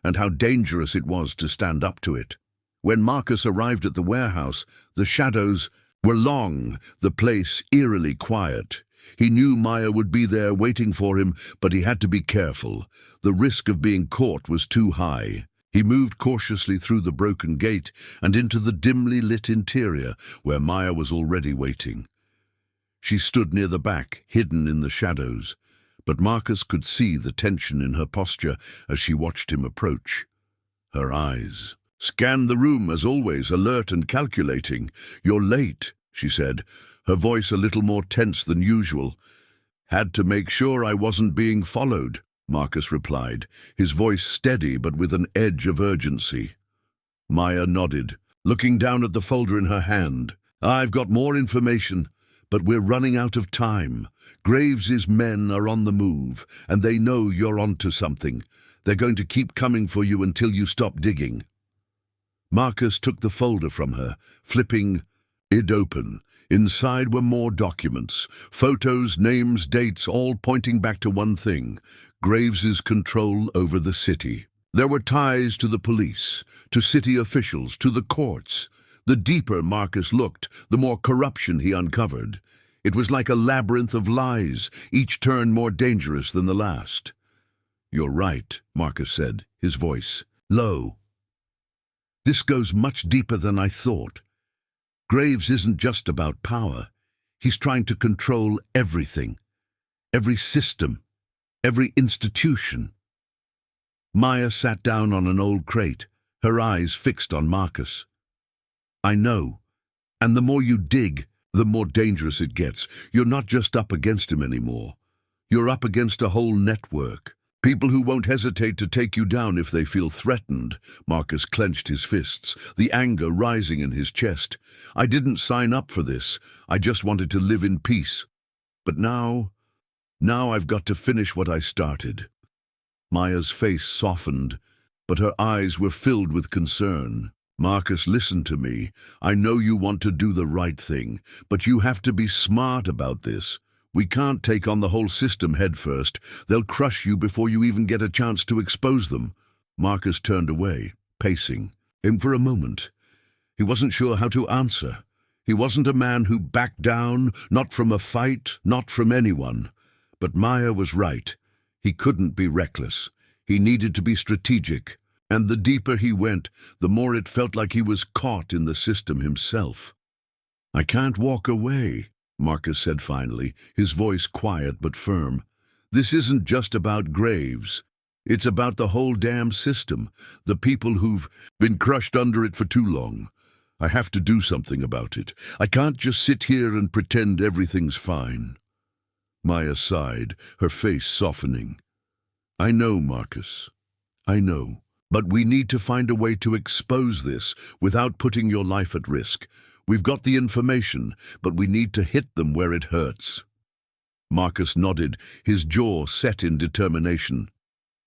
and how dangerous it was to stand up to it. When Marcus arrived at the warehouse, the shadows were long, the place eerily quiet. He knew Maya would be there waiting for him, but he had to be careful. The risk of being caught was too high. He moved cautiously through the broken gate and into the dimly lit interior, where Maya was already waiting. She stood near the back, hidden in the shadows, but Marcus could see the tension in her posture as she watched him approach. Her eyes scanned the room, as always, alert and calculating. "You're late," she said, her voice a little more tense than usual. "Had to make sure I wasn't being followed," Marcus replied, his voice steady but with an edge of urgency. Maya nodded, looking down at the folder in her hand. "I've got more information, but we're running out of time. Graves's men are on the move, and they know you're onto something. They're going to keep coming for you until you stop digging." Marcus took the folder from her, flipping it open. Inside were more documents, photos, names, dates, all pointing back to one thing: Graves's control over the city. There were ties to the police, to city officials, to the courts. The deeper Marcus looked, the more corruption he uncovered. It was like a labyrinth of lies, each turn more dangerous than the last. "You're right," Marcus said, his voice low. "This goes much deeper than I thought. Graves isn't just about power. He's trying to control everything, every system, every institution." Maya sat down on an old crate, her eyes fixed on Marcus. "I know. And the more you dig, the more dangerous it gets. You're not just up against him anymore. You're up against a whole network. People who won't hesitate to take you down if they feel threatened." Marcus clenched his fists, the anger rising in his chest. "I didn't sign up for this. I just wanted to live in peace. But now I've got to finish what I started." Maya's face softened, but her eyes were filled with concern. "Marcus, listen to me. I know you want to do the right thing, but you have to be smart about this. We can't take on the whole system head first. They'll crush you before you even get a chance to expose them." Marcus turned away, pacing. For a moment, he wasn't sure how to answer. He wasn't a man who backed down, not from a fight, not from anyone. But Maya was right. He couldn't be reckless. He needed to be strategic. And the deeper he went, the more it felt like he was caught in the system himself. "I can't walk away," Marcus said finally, his voice quiet but firm. "This isn't just about Graves. It's about the whole damn system, the people who've been crushed under it for too long. I have to do something about it. I can't just sit here and pretend everything's fine." Maya sighed, her face softening. "I know, Marcus. I know. But we need to find a way to expose this without putting your life at risk. We've got the information, but we need to hit them where it hurts." Marcus nodded, his jaw set in determination.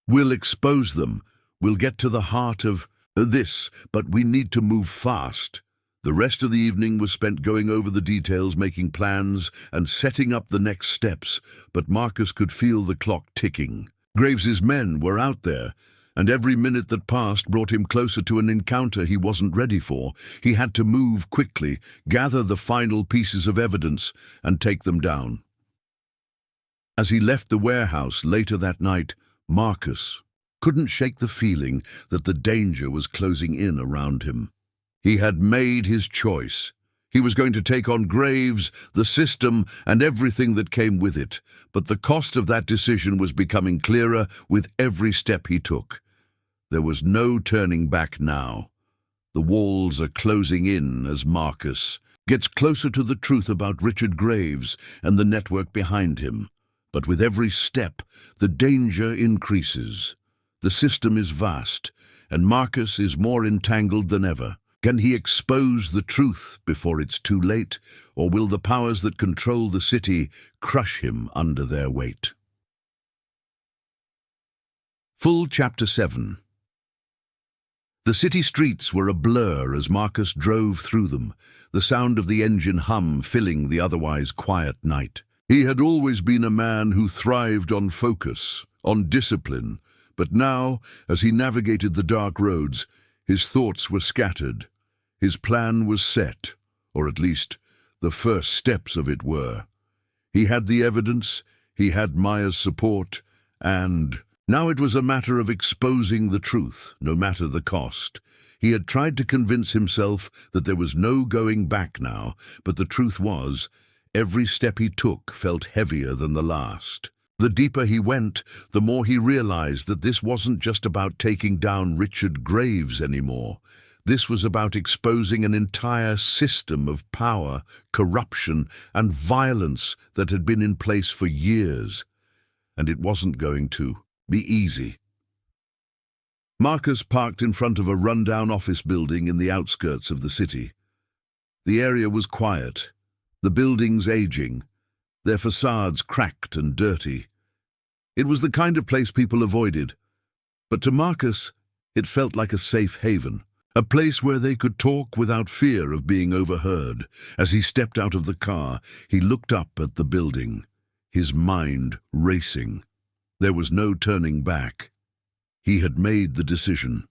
"We'll expose them. We'll get to the heart of this, but we need to move fast." The rest of the evening was spent going over the details, making plans, and setting up the next steps, but Marcus could feel the clock ticking. Graves's men were out there, and every minute that passed brought him closer to an encounter he wasn't ready for. He had to move quickly, gather the final pieces of evidence, and take them down. As he left the warehouse later that night, Marcus couldn't shake the feeling that the danger was closing in around him. He had made his choice. He was going to take on Graves, the system, and everything that came with it, but the cost of that decision was becoming clearer with every step he took. There was no turning back now. The walls are closing in as Marcus gets closer to the truth about Richard Graves and the network behind him. But with every step, the danger increases. The system is vast, and Marcus is more entangled than ever. Can he expose the truth before it's too late, or will the powers that control the city crush him under their weight? Full Chapter 7. The city streets were a blur as Marcus drove through them, the sound of the engine hum filling the otherwise quiet night. He had always been a man who thrived on focus, on discipline, but now, as he navigated the dark roads, his thoughts were scattered. His plan was set, or at least the first steps of it were. He had the evidence, he had Maya's support, and now it was a matter of exposing the truth, no matter the cost. He had tried to convince himself that there was no going back now, but the truth was, every step he took felt heavier than the last. The deeper he went, the more he realized that this wasn't just about taking down Richard Graves anymore. This was about exposing an entire system of power, corruption, and violence that had been in place for years. And it wasn't going to be easy. Marcus parked in front of a rundown office building in the outskirts of the city. The area was quiet, the buildings aging, their facades cracked and dirty. It was the kind of place people avoided, but to Marcus, it felt like a safe haven. A place where they could talk without fear of being overheard. As he stepped out of the car, he looked up at the building, his mind racing. There was no turning back. He had made the decision.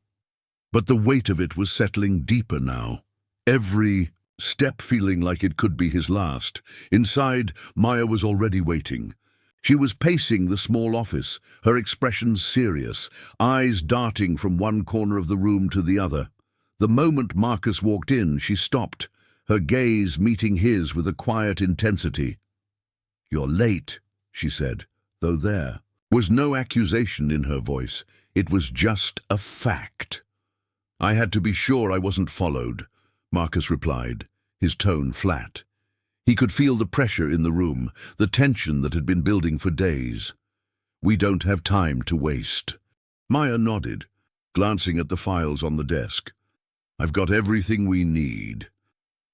But the weight of it was settling deeper now. Every step feeling like it could be his last. Inside, Maya was already waiting. She was pacing the small office, her expression serious, eyes darting from one corner of the room to the other. The moment Marcus walked in, she stopped, her gaze meeting his with a quiet intensity. "You're late," she said, though there was no accusation in her voice. It was just a fact. "I had to be sure I wasn't followed," Marcus replied, his tone flat. He could feel the pressure in the room, the tension that had been building for days. "We don't have time to waste." Maya nodded, glancing at the files on the desk. "I've got everything we need.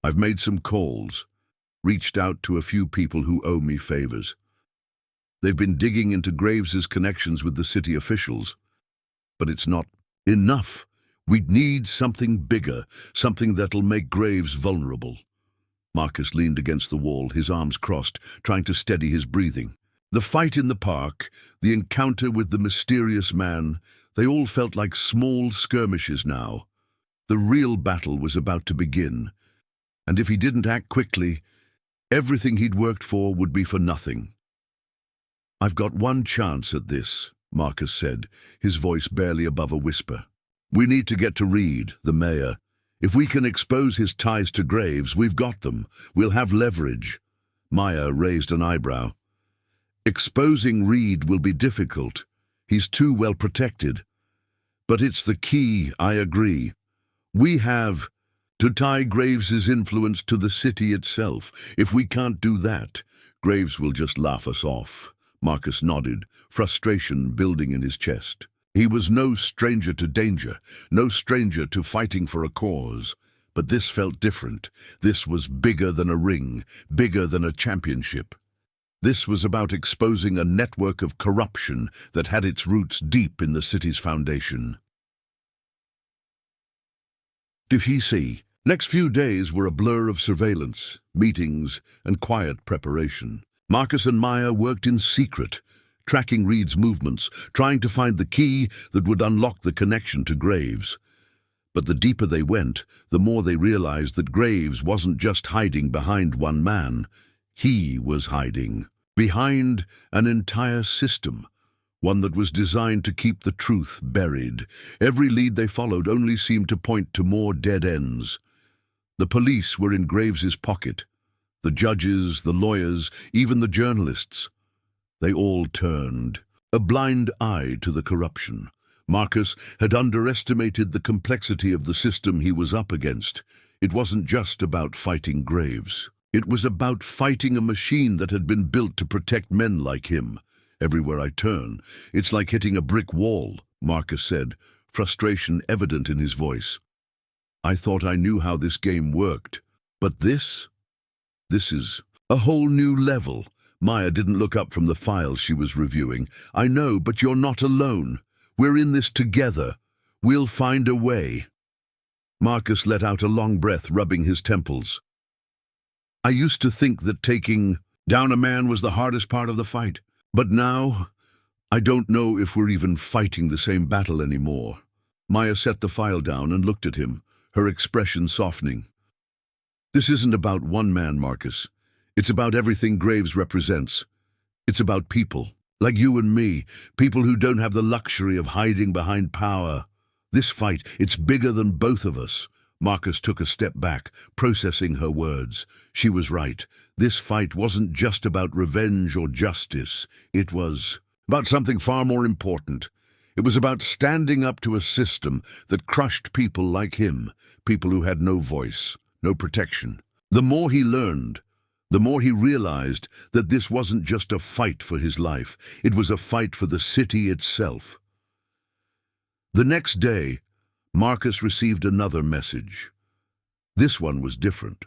I've made some calls, reached out to a few people who owe me favors. They've been digging into Graves's connections with the city officials. But it's not enough. We'd need something bigger, something that'll make Graves vulnerable." Marcus leaned against the wall, his arms crossed, trying to steady his breathing. The fight in the park, the encounter with the mysterious man, they all felt like small skirmishes now. The real battle was about to begin, and if he didn't act quickly, everything he'd worked for would be for nothing. "I've got one chance at this," Marcus said, his voice barely above a whisper. "We need to get to Reed, the mayor. If we can expose his ties to Graves, we've got them. We'll have leverage." Maya raised an eyebrow. "Exposing Reed will be difficult. He's too well protected. But it's the key, I agree. We have to tie Graves's influence to the city itself. If we can't do that, Graves will just laugh us off." Marcus nodded, frustration building in his chest. He was no stranger to danger, no stranger to fighting for a cause. But this felt different. This was bigger than a ring, bigger than a championship. This was about exposing a network of corruption that had its roots deep in the city's foundation. Did he see? Next few days were a blur of surveillance, meetings, and quiet preparation. Marcus and Maya worked in secret, tracking Reed's movements, trying to find the key that would unlock the connection to Graves. But the deeper they went, the more they realized that Graves wasn't just hiding behind one man. He was hiding behind an entire system, one that was designed to keep the truth buried. Every lead they followed only seemed to point to more dead ends. The police were in Graves's pocket. The judges, the lawyers, even the journalists. They all turned a blind eye to the corruption. Marcus had underestimated the complexity of the system he was up against. It wasn't just about fighting Graves. It was about fighting a machine that had been built to protect men like him. "Everywhere I turn, it's like hitting a brick wall," Marcus said, frustration evident in his voice. "I thought I knew how this game worked. But this is a whole new level." Maya didn't look up from the files she was reviewing. "I know, but you're not alone. We're in this together. We'll find a way." Marcus let out a long breath, rubbing his temples. "I used to think that taking down a man was the hardest part of the fight. But now, I don't know if we're even fighting the same battle anymore." Maya set the file down and looked at him, her expression softening. "This isn't about one man, Marcus. It's about everything Graves represents. It's about people, like you and me, people who don't have the luxury of hiding behind power. This fight, it's bigger than both of us." Marcus took a step back, processing her words. She was right. This fight wasn't just about revenge or justice. It was about something far more important. It was about standing up to a system that crushed people like him, people who had no voice, no protection. The more he learned, the more he realized that this wasn't just a fight for his life. It was a fight for the city itself. The next day, Marcus received another message. This one was different.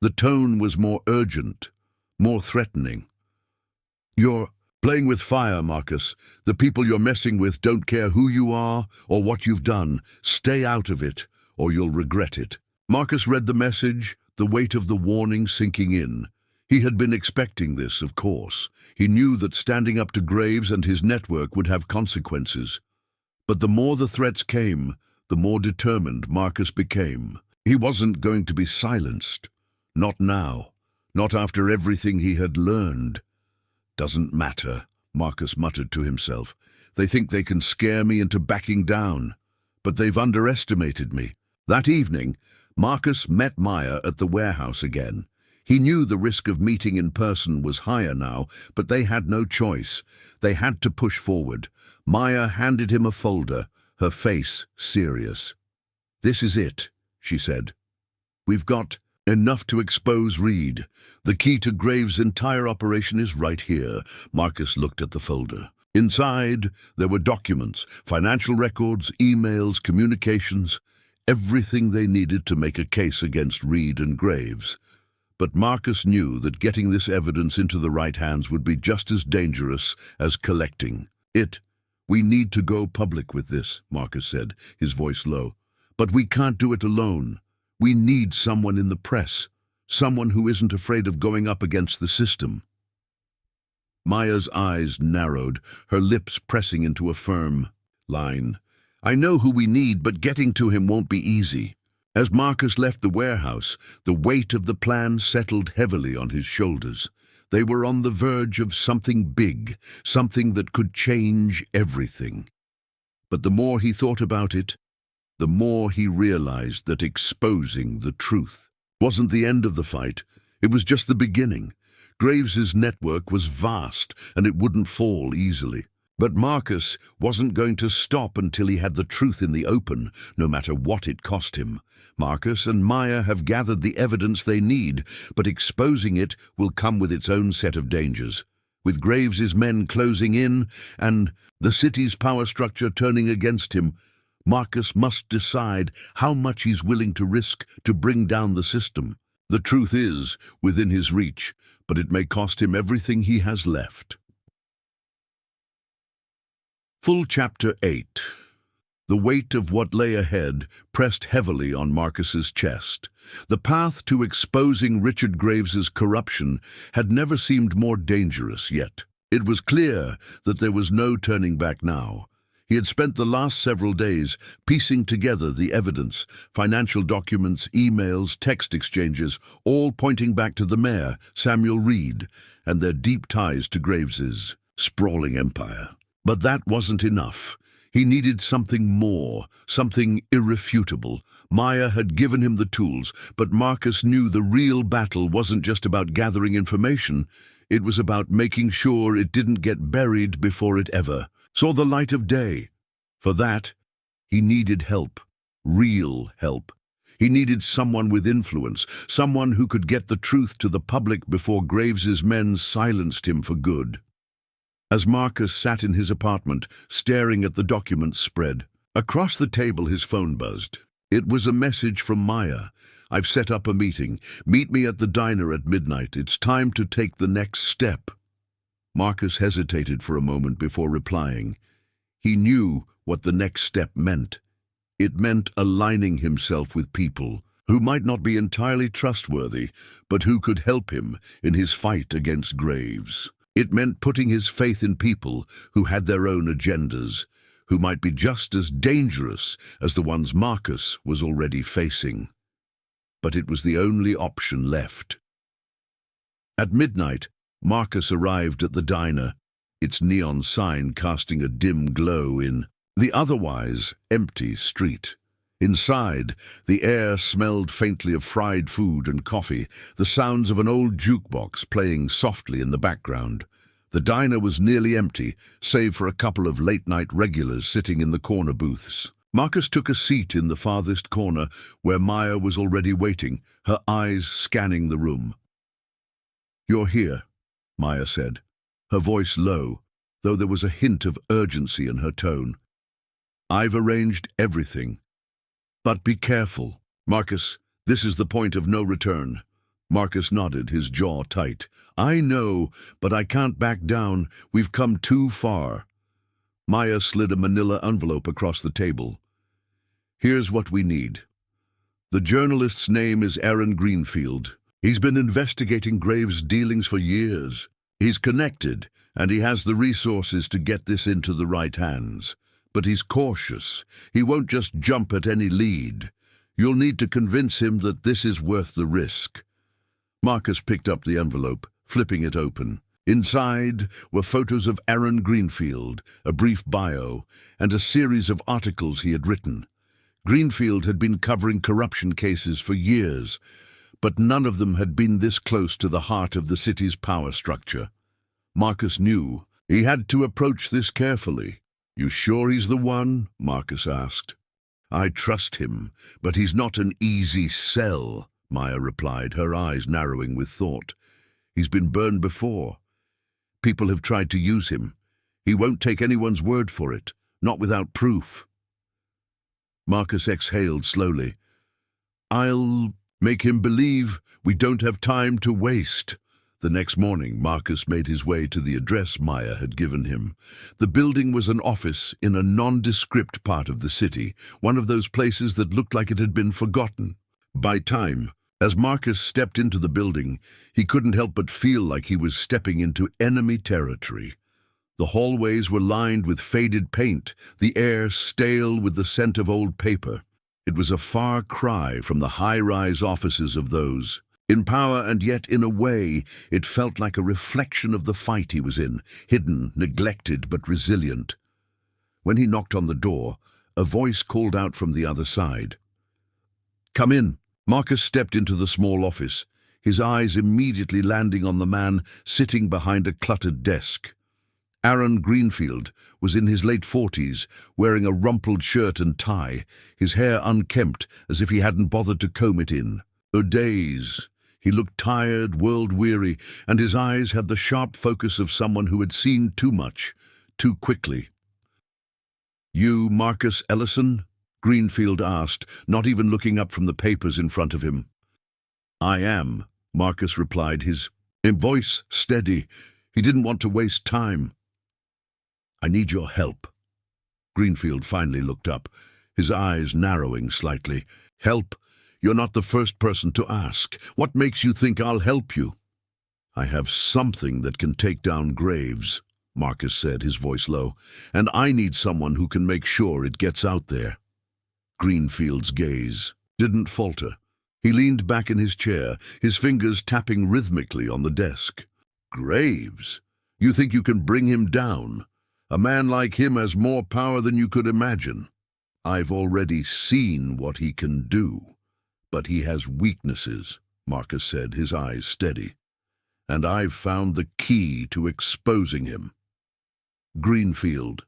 The tone was more urgent, more threatening. "You're playing with fire, Marcus. The people you're messing with don't care who you are or what you've done. Stay out of it, or you'll regret it." Marcus read the message, the weight of the warning sinking in. He had been expecting this, of course. He knew that standing up to Graves and his network would have consequences. But the more the threats came, the more determined Marcus became. He wasn't going to be silenced. Not now. Not after everything he had learned. "Doesn't matter," Marcus muttered to himself. "They think they can scare me into backing down. But they've underestimated me." That evening, Marcus met Maya at the warehouse again. He knew the risk of meeting in person was higher now, but they had no choice. They had to push forward. Maya handed him a folder, her face serious. "This is it," she said. "We've got enough to expose Reed. The key to Graves' entire operation is right here." Marcus looked at the folder. Inside, there were documents, financial records, emails, communications, everything they needed to make a case against Reed and Graves. But Marcus knew that getting this evidence into the right hands would be just as dangerous as collecting it. "We need to go public with this," Marcus said, his voice low. "But we can't do it alone. We need someone in the press, someone who isn't afraid of going up against the system." Maya's eyes narrowed, her lips pressing into a firm line. "I know who we need, but getting to him won't be easy." As Marcus left the warehouse, the weight of the plan settled heavily on his shoulders. They were on the verge of something big, something that could change everything. But the more he thought about it, the more he realized that exposing the truth wasn't the end of the fight. It was just the beginning. Graves's network was vast, and it wouldn't fall easily. But Marcus wasn't going to stop until he had the truth in the open, no matter what it cost him. Marcus and Maya have gathered the evidence they need, but exposing it will come with its own set of dangers. With Graves's men closing in and the city's power structure turning against him, Marcus must decide how much he's willing to risk to bring down the system. The truth is within his reach, but it may cost him everything he has left. Full Chapter 8. The weight of what lay ahead pressed heavily on Marcus's chest. The path to exposing Richard Graves's corruption had never seemed more dangerous yet. It was clear that there was no turning back now. He had spent the last several days piecing together the evidence, financial documents, emails, text exchanges, all pointing back to the mayor, Samuel Reed, and their deep ties to Graves's sprawling empire. But that wasn't enough. He needed something more, something irrefutable. Maya had given him the tools, but Marcus knew the real battle wasn't just about gathering information. It was about making sure it didn't get buried before it ever saw the light of day. For that, he needed help, real help. He needed someone with influence, someone who could get the truth to the public before Graves's men silenced him for good. As Marcus sat in his apartment, staring at the documents spread, across the table his phone buzzed. It was a message from Maya. "I've set up a meeting. Meet me at the diner at midnight. It's time to take the next step." Marcus hesitated for a moment before replying. He knew what the next step meant. It meant aligning himself with people who might not be entirely trustworthy, but who could help him in his fight against Graves. It meant putting his faith in people who had their own agendas, who might be just as dangerous as the ones Marcus was already facing. But it was the only option left. At midnight, Marcus arrived at the diner, its neon sign casting a dim glow in the otherwise empty street. Inside, the air smelled faintly of fried food and coffee, the sounds of an old jukebox playing softly in the background. The diner was nearly empty, save for a couple of late-night regulars sitting in the corner booths. Marcus took a seat in the farthest corner, where Maya was already waiting, her eyes scanning the room. "You're here," Maya said, her voice low, though there was a hint of urgency in her tone. "I've arranged everything. But be careful. Marcus, this is the point of no return." Marcus nodded, his jaw tight. "I know, but I can't back down. We've come too far." Maya slid a manila envelope across the table. "Here's what we need. The journalist's name is Aaron Greenfield. He's been investigating Graves' dealings for years. He's connected, and he has the resources to get this into the right hands. But he's cautious. He won't just jump at any lead. You'll need to convince him that this is worth the risk." Marcus picked up the envelope, flipping it open. Inside were photos of Aaron Greenfield, a brief bio, and a series of articles he had written. Greenfield had been covering corruption cases for years, but none of them had been this close to the heart of the city's power structure. Marcus knew he had to approach this carefully. "You sure he's the one?" Marcus asked. "I trust him, but he's not an easy sell," Maya replied, her eyes narrowing with thought. "He's been burned before. People have tried to use him. He won't take anyone's word for it, not without proof." Marcus exhaled slowly. "I'll make him believe we don't have time to waste." The next morning, Marcus made his way to the address Maya had given him. The building was an office in a nondescript part of the city, one of those places that looked like it had been forgotten. By time, as Marcus stepped into the building, he couldn't help but feel like he was stepping into enemy territory. The hallways were lined with faded paint, the air stale with the scent of old paper. It was a far cry from the high-rise offices of those in power, and yet, in a way, it felt like a reflection of the fight he was in, hidden, neglected, but resilient. When he knocked on the door, a voice called out from the other side. "Come in." Marcus stepped into the small office, his eyes immediately landing on the man sitting behind a cluttered desk. Aaron Greenfield was in his late 40s, wearing a rumpled shirt and tie, his hair unkempt as if he hadn't bothered to comb it in. For days, he looked tired, world-weary, and his eyes had the sharp focus of someone who had seen too much, too quickly. "You Marcus Ellison?" Greenfield asked, not even looking up from the papers in front of him. "I am," Marcus replied, his voice steady. He didn't want to waste time. "I need your help." Greenfield finally looked up, his eyes narrowing slightly. "Help? You're not the first person to ask. What makes you think I'll help you?" "I have something that can take down Graves," Marcus said, his voice low, "and I need someone who can make sure it gets out there." Greenfield's gaze didn't falter. He leaned back in his chair, his fingers tapping rhythmically on the desk. "Graves? You think you can bring him down? A man like him has more power than you could imagine. I've already seen what he can do. But he has weaknesses," Marcus said, his eyes steady. "And I've found the key to exposing him." Greenfield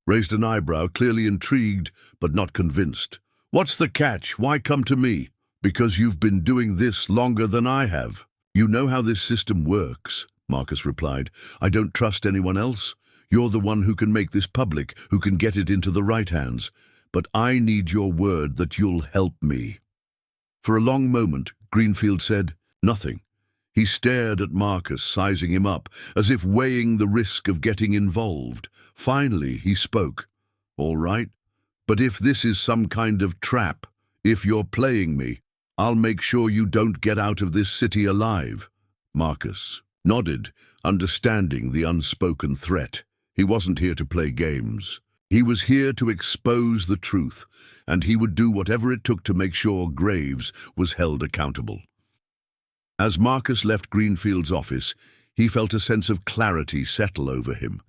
raised an eyebrow, clearly intrigued, but not convinced. "What's the catch? Why come to me?" "Because you've been doing this longer than I have. You know how this system works," Marcus replied. "I don't trust anyone else. You're the one who can make this public, who can get it into the right hands. But I need your word that you'll help me." For a long moment, Greenfield said nothing. He stared at Marcus, sizing him up, as if weighing the risk of getting involved. Finally, he spoke. "All right, but if this is some kind of trap, if you're playing me, I'll make sure you don't get out of this city alive." Marcus nodded, understanding the unspoken threat. He wasn't here to play games. He was here to expose the truth, and he would do whatever it took to make sure Graves was held accountable. As Marcus left Greenfield's office, he felt a sense of clarity settle over him.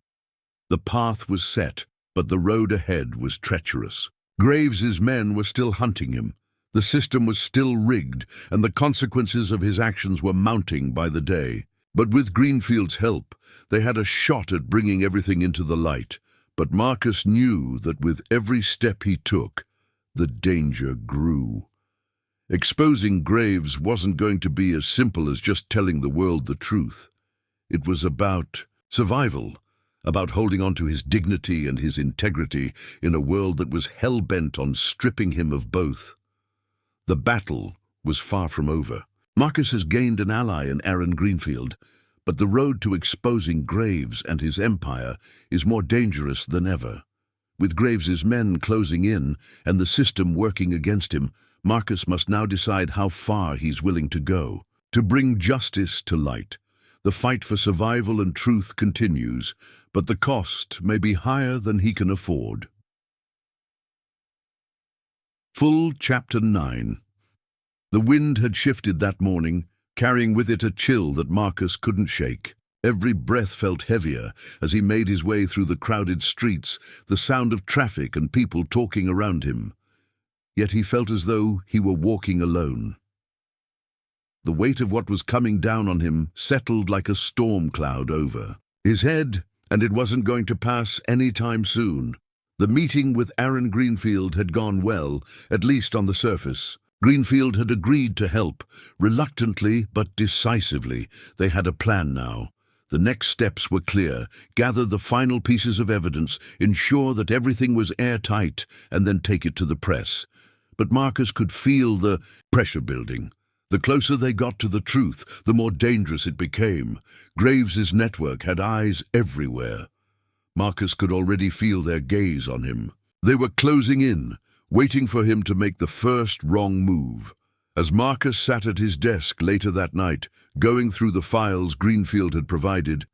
The path was set, but the road ahead was treacherous. Graves's men were still hunting him. The system was still rigged, and the consequences of his actions were mounting by the day. But with Greenfield's help, they had a shot at bringing everything into the light. But Marcus knew that with every step he took, the danger grew. Exposing Graves wasn't going to be as simple as just telling the world the truth. It was about survival, about holding on to his dignity and his integrity in a world that was hell-bent on stripping him of both. The battle was far from over. Marcus has gained an ally in Aaron Greenfield, but the road to exposing Graves and his empire is more dangerous than ever. With Graves's men closing in and the system working against him, Marcus must now decide how far he's willing to go. To bring justice to light, The fight for survival and truth continues, but the cost may be higher than he can afford. Full Chapter 9. The wind had shifted that morning, carrying with it a chill that Marcus couldn't shake. Every breath felt heavier as he made his way through the crowded streets, the sound of traffic and people talking around him. Yet he felt as though he were walking alone. The weight of what was coming down on him settled like a storm cloud over his head, and it wasn't going to pass any time soon. The meeting with Aaron Greenfield had gone well, at least on the surface. Greenfield had agreed to help, reluctantly but decisively. They had a plan now. The next steps were clear: gather the final pieces of evidence, ensure that everything was airtight, and then take it to the press. But Marcus could feel the pressure building. The closer they got to the truth, the more dangerous it became. Graves's network had eyes everywhere. Marcus could already feel their gaze on him. They were closing in, waiting for him to make the first wrong move. As Marcus sat at his desk later that night, going through the files Greenfield had provided,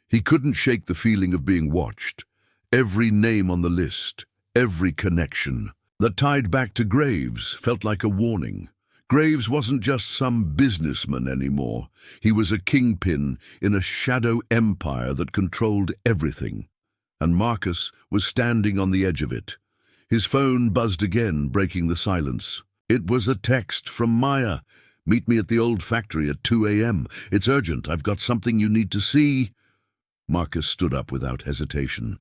he couldn't shake the feeling of being watched. Every name on the list, every connection that tied back to Graves felt like a warning. Graves wasn't just some businessman anymore. He was a kingpin in a shadow empire that controlled everything. And Marcus was standing on the edge of it. His phone buzzed again, breaking the silence. It was a text from Maya. "Meet me at the old factory at 2 a.m. It's urgent. I've got something you need to see." Marcus stood up without hesitation.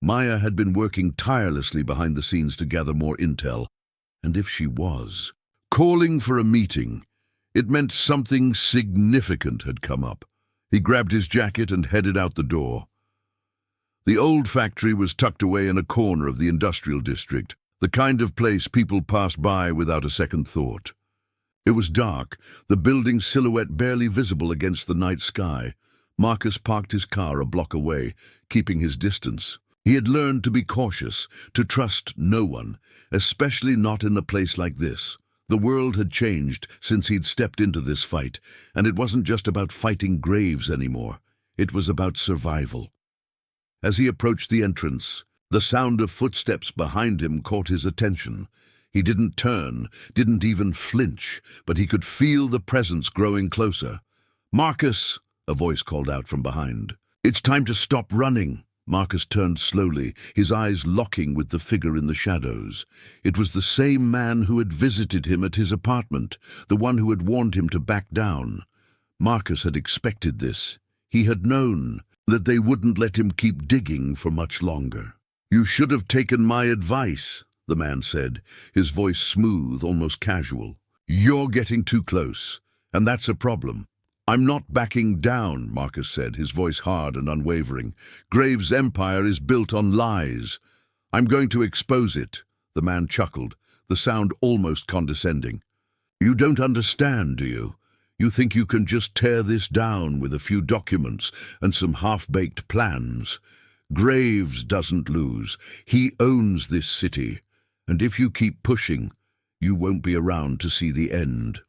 Maya had been working tirelessly behind the scenes to gather more intel. And if she was calling for a meeting, it meant something significant had come up. He grabbed his jacket and headed out the door. The old factory was tucked away in a corner of the industrial district, the kind of place people passed by without a second thought. It was dark, the building's silhouette barely visible against the night sky. Marcus parked his car a block away, keeping his distance. He had learned to be cautious, to trust no one, especially not in a place like this. The world had changed since he'd stepped into this fight, and it wasn't just about fighting Graves anymore. It was about survival. As he approached the entrance, the sound of footsteps behind him caught his attention. He didn't turn, didn't even flinch, but he could feel the presence growing closer. "Marcus!" a voice called out from behind. "It's time to stop running." Marcus turned slowly, his eyes locking with the figure in the shadows. It was the same man who had visited him at his apartment, the one who had warned him to back down. Marcus had expected this. He had known that they wouldn't let him keep digging for much longer. "You should have taken my advice," the man said, his voice smooth, almost casual. "You're getting too close, and that's a problem." "I'm not backing down," Marcus said, his voice hard and unwavering. "Graves' empire is built on lies. I'm going to expose it." The man chuckled, the sound almost condescending. "You don't understand, do you? You think you can just tear this down with a few documents and some half-baked plans? Graves doesn't lose. He owns this city. And if you keep pushing, you won't be around to see the end."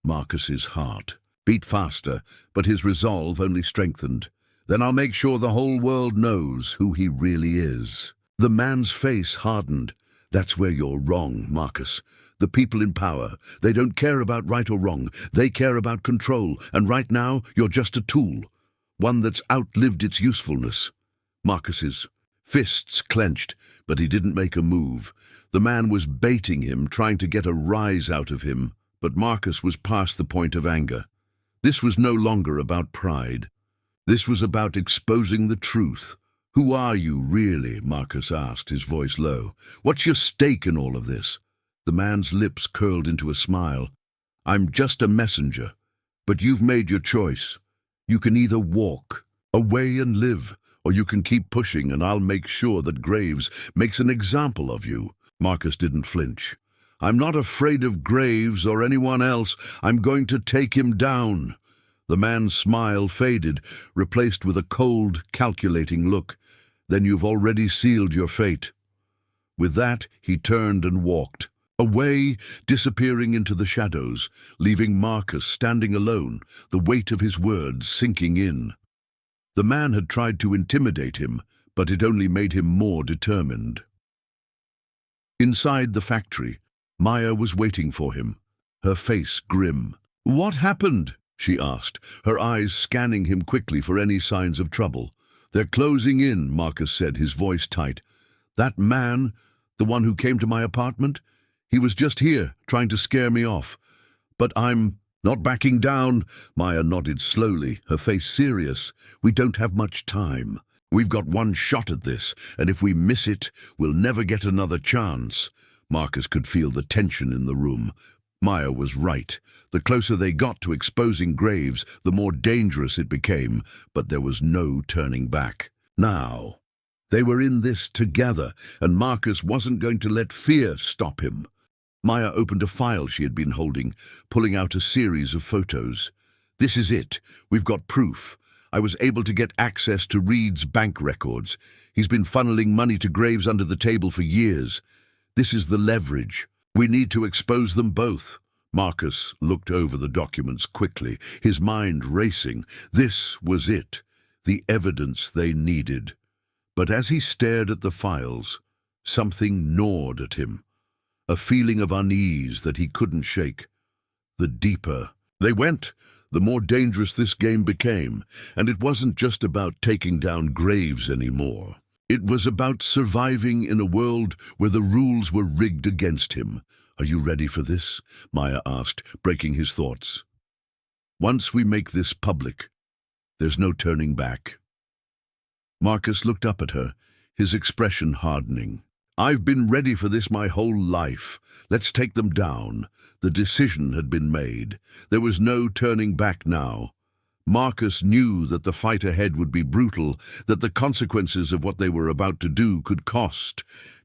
Marcus's heart beat faster, but his resolve only strengthened. "Then I'll make sure the whole world knows who he really is." The man's face hardened. "That's where you're wrong, Marcus. The people in power, they don't care about right or wrong. They care about control, and right now you're just a tool, one that's outlived its usefulness." Marcus's fists clenched, but he didn't make a move. The man was baiting him, trying to get a rise out of him, but Marcus was past the point of anger. This was no longer about pride. This was about exposing the truth. "Who are you, really?" Marcus asked, his voice low. "What's your stake in all of this?" The man's lips curled into a smile. "I'm just a messenger, but you've made your choice. You can either walk away and live, or you can keep pushing, and I'll make sure that Graves makes an example of you." Marcus didn't flinch. "I'm not afraid of Graves or anyone else. I'm going to take him down." The man's smile faded, replaced with a cold, calculating look. "Then you've already sealed your fate." With that, he turned and walked. Away, disappearing into the shadows, leaving Marcus standing alone, the weight of his words sinking in. The man had tried to intimidate him, but it only made him more determined. Inside the factory, Maya was waiting for him, her face grim. "What happened?" she asked, her eyes scanning him quickly for any signs of trouble. "They're closing in," Marcus said, his voice tight. "That man, the one who came to my apartment, he was just here, trying to scare me off. But I'm not backing down." Maya nodded slowly, her face serious. "We don't have much time. We've got one shot at this, and if we miss it, we'll never get another chance." Marcus could feel the tension in the room. Maya was right. The closer they got to exposing Graves, the more dangerous it became, but there was no turning back. Now, they were in this together, and Marcus wasn't going to let fear stop him. Maya opened a file she had been holding, pulling out a series of photos. "This is it. We've got proof. I was able to get access to Reed's bank records. He's been funneling money to Graves under the table for years. This is the leverage. We need to expose them both." Marcus looked over the documents quickly, his mind racing. This was it, the evidence they needed. But as he stared at the files, something gnawed at him. A feeling of unease that he couldn't shake. The deeper they went, the more dangerous this game became, and it wasn't just about taking down Graves anymore. It was about surviving in a world where the rules were rigged against him. "Are you ready for this?" Maya asked, breaking his thoughts. "Once we make this public, there's no turning back." Marcus looked up at her, his expression hardening. "I've been ready for this my whole life. Let's take them down." The decision had been made. There was no turning back now. Marcus knew that the fight ahead would be brutal, that the consequences of what they were about to do could cost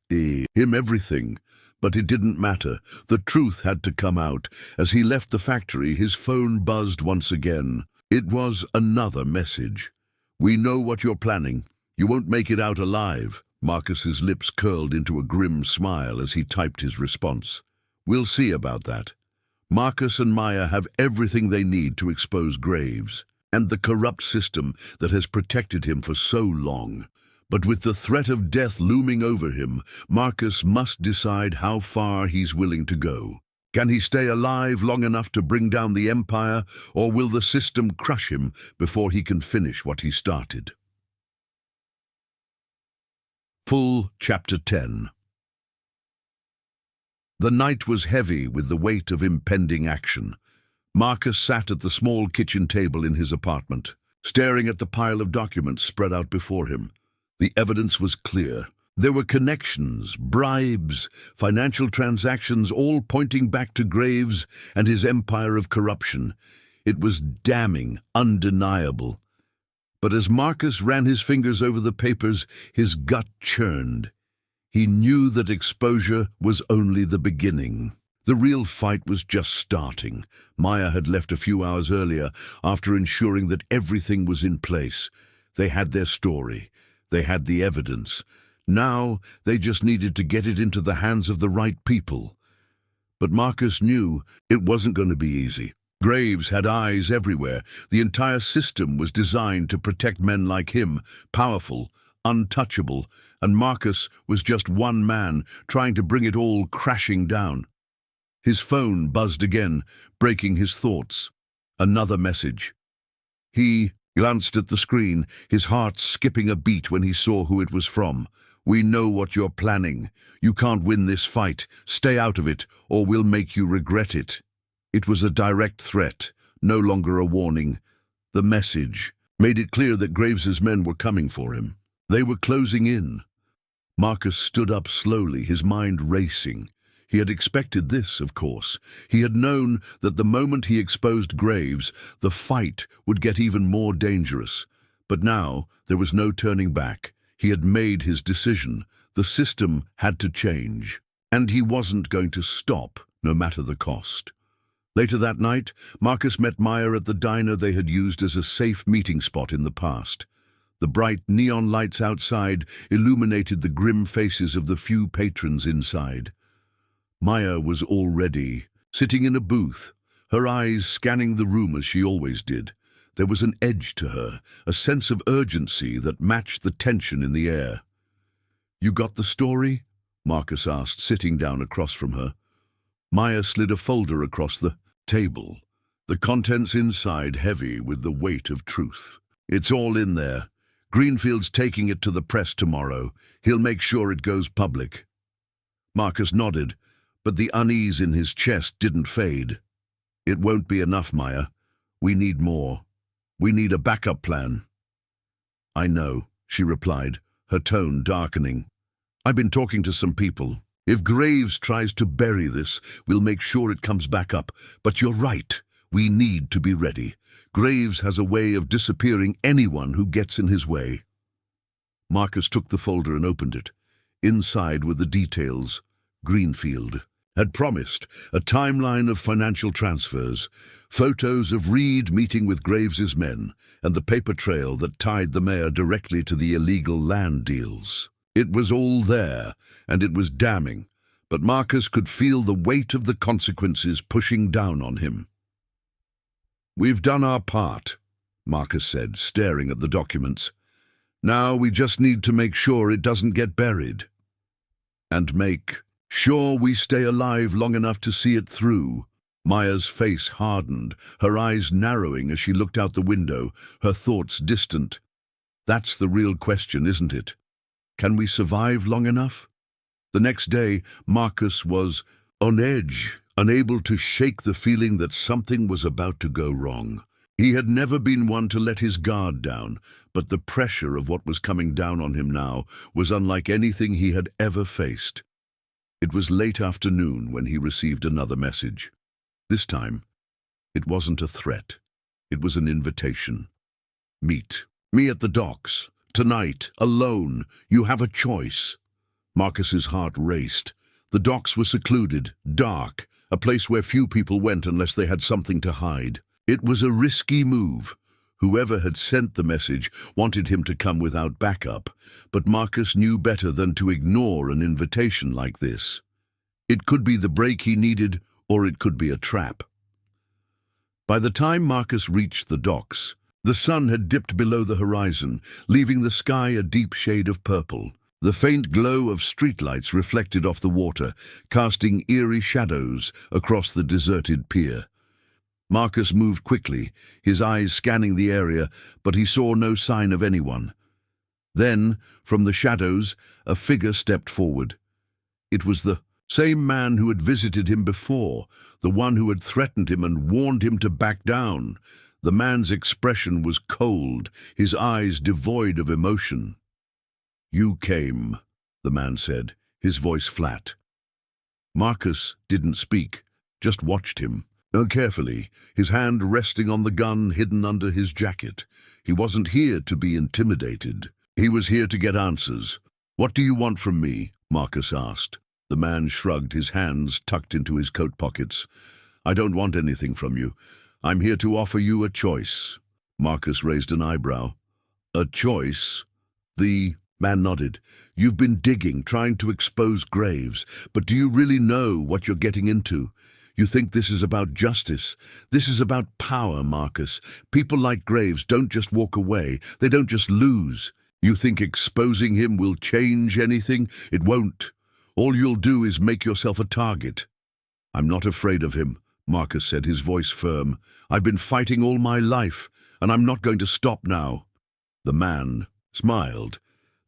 him everything. But it didn't matter. The truth had to come out. As he left the factory, his phone buzzed once again. It was another message. "We know what you're planning. You won't make it out alive." Marcus's lips curled into a grim smile as he typed his response. "We'll see about that." Marcus and Maya have everything they need to expose Graves and the corrupt system that has protected him for so long. But with the threat of death looming over him, Marcus must decide how far he's willing to go. Can he stay alive long enough to bring down the empire, or will the system crush him before he can finish what he started? Full Chapter 10. The night was heavy with the weight of impending action. Marcus sat at the small kitchen table in his apartment, staring at the pile of documents spread out before him. The evidence was clear. There were connections, bribes, financial transactions, all pointing back to Graves and his empire of corruption. It was damning, undeniable. But as Marcus ran his fingers over the papers, his gut churned. He knew that exposure was only the beginning. The real fight was just starting. Maya had left a few hours earlier after ensuring that everything was in place. They had their story. They had the evidence. Now they just needed to get it into the hands of the right people. But Marcus knew it wasn't going to be easy. Graves had eyes everywhere. The entire system was designed to protect men like him, powerful, untouchable, and Marcus was just one man trying to bring it all crashing down. His phone buzzed again, breaking his thoughts. Another message. He glanced at the screen, his heart skipping a beat when he saw who it was from. "We know what you're planning. You can't win this fight. Stay out of it, or we'll make you regret it." It was a direct threat, no longer a warning. The message made it clear that Graves's men were coming for him. They were closing in. Marcus stood up slowly, his mind racing. He had expected this, of course. He had known that the moment he exposed Graves, the fight would get even more dangerous. But now there was no turning back. He had made his decision. The system had to change. And he wasn't going to stop, no matter the cost. Later that night, Marcus met Maya at the diner they had used as a safe meeting spot in the past. The bright neon lights outside illuminated the grim faces of the few patrons inside. Maya was already sitting in a booth, her eyes scanning the room as she always did. There was an edge to her, a sense of urgency that matched the tension in the air. "You got the story?" Marcus asked, sitting down across from her. Maya slid a folder across the table, the contents inside heavy with the weight of truth. "It's all in there. Greenfield's taking it to the press tomorrow. He'll make sure it goes public." Marcus nodded, but the unease in his chest didn't fade. "It won't be enough, Maya. We need more. We need a backup plan." "I know," she replied, her tone darkening. "I've been talking to some people. If Graves tries to bury this, we'll make sure it comes back up. But you're right. We need to be ready. Graves has a way of disappearing anyone who gets in his way." Marcus took the folder and opened it. Inside were the details. Greenfield had promised a timeline of financial transfers, photos of Reed meeting with Graves's men, and the paper trail that tied the mayor directly to the illegal land deals. It was all there, and it was damning, but Marcus could feel the weight of the consequences pushing down on him. "We've done our part," Marcus said, staring at the documents. "Now we just need to make sure it doesn't get buried. And make sure we stay alive long enough to see it through." Maya's face hardened, her eyes narrowing as she looked out the window, her thoughts distant. "That's the real question, isn't it? Can we survive long enough?" The next day, Marcus was on edge, unable to shake the feeling that something was about to go wrong. He had never been one to let his guard down, but the pressure of what was coming down on him now was unlike anything he had ever faced. It was late afternoon when he received another message. This time, it wasn't a threat. It was an invitation. "Meet me at the docks. Tonight, alone. You have a choice." Marcus's heart raced. The docks were secluded, dark, a place where few people went unless they had something to hide. It was a risky move. Whoever had sent the message wanted him to come without backup, but Marcus knew better than to ignore an invitation like this. It could be the break he needed, or it could be a trap. By the time Marcus reached the docks, the sun had dipped below the horizon, leaving the sky a deep shade of purple. The faint glow of streetlights reflected off the water, casting eerie shadows across the deserted pier. Marcus moved quickly, his eyes scanning the area, but he saw no sign of anyone. Then, from the shadows, a figure stepped forward. It was the same man who had visited him before, the one who had threatened him and warned him to back down. The man's expression was cold, his eyes devoid of emotion. "You came," the man said, his voice flat. Marcus didn't speak, just watched him, carefully, his hand resting on the gun hidden under his jacket. He wasn't here to be intimidated. He was here to get answers. "What do you want from me?" Marcus asked. The man shrugged, his hands tucked into his coat pockets. "I don't want anything from you. I'm here to offer you a choice." Marcus raised an eyebrow. "A choice?" The man nodded. "You've been digging, trying to expose Graves, but do you really know what you're getting into? You think this is about justice. This is about power, Marcus. People like Graves don't just walk away. They don't just lose. You think exposing him will change anything? It won't. All you'll do is make yourself a target." "I'm not afraid of him," Marcus said, his voice firm. "I've been fighting all my life, and I'm not going to stop now." The man smiled,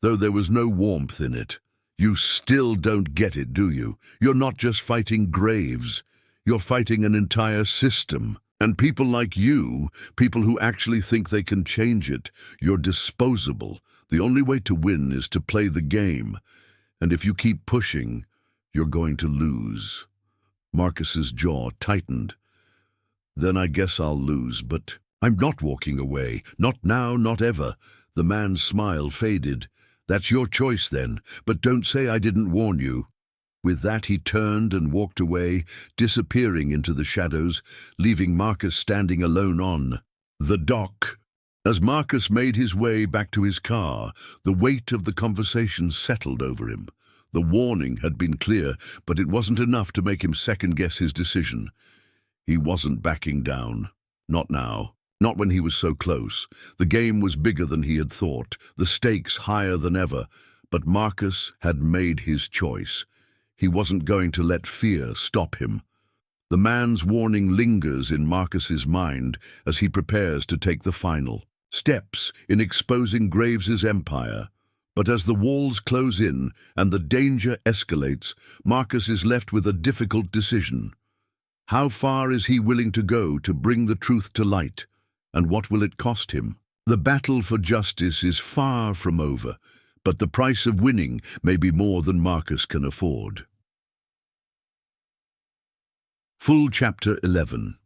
though there was no warmth in it. "You still don't get it, do you? You're not just fighting Graves. You're fighting an entire system. And people like you, people who actually think they can change it, you're disposable. The only way to win is to play the game. And if you keep pushing, you're going to lose." Marcus's jaw tightened. "Then I guess I'll lose, but I'm not walking away. Not now, not ever." The man's smile faded. "That's your choice then, but don't say I didn't warn you." With that he turned and walked away, disappearing into the shadows, leaving Marcus standing alone on the dock. As Marcus made his way back to his car, the weight of the conversation settled over him. The warning had been clear, but it wasn't enough to make him second-guess his decision. He wasn't backing down. Not now. Not when he was so close. The game was bigger than he had thought, the stakes higher than ever. But Marcus had made his choice. He wasn't going to let fear stop him. The man's warning lingers in Marcus's mind as he prepares to take the final steps in exposing Graves's empire. But as the walls close in and the danger escalates, Marcus is left with a difficult decision. How far is he willing to go to bring the truth to light, and what will it cost him? The battle for justice is far from over, but the price of winning may be more than Marcus can afford. Full Chapter 11.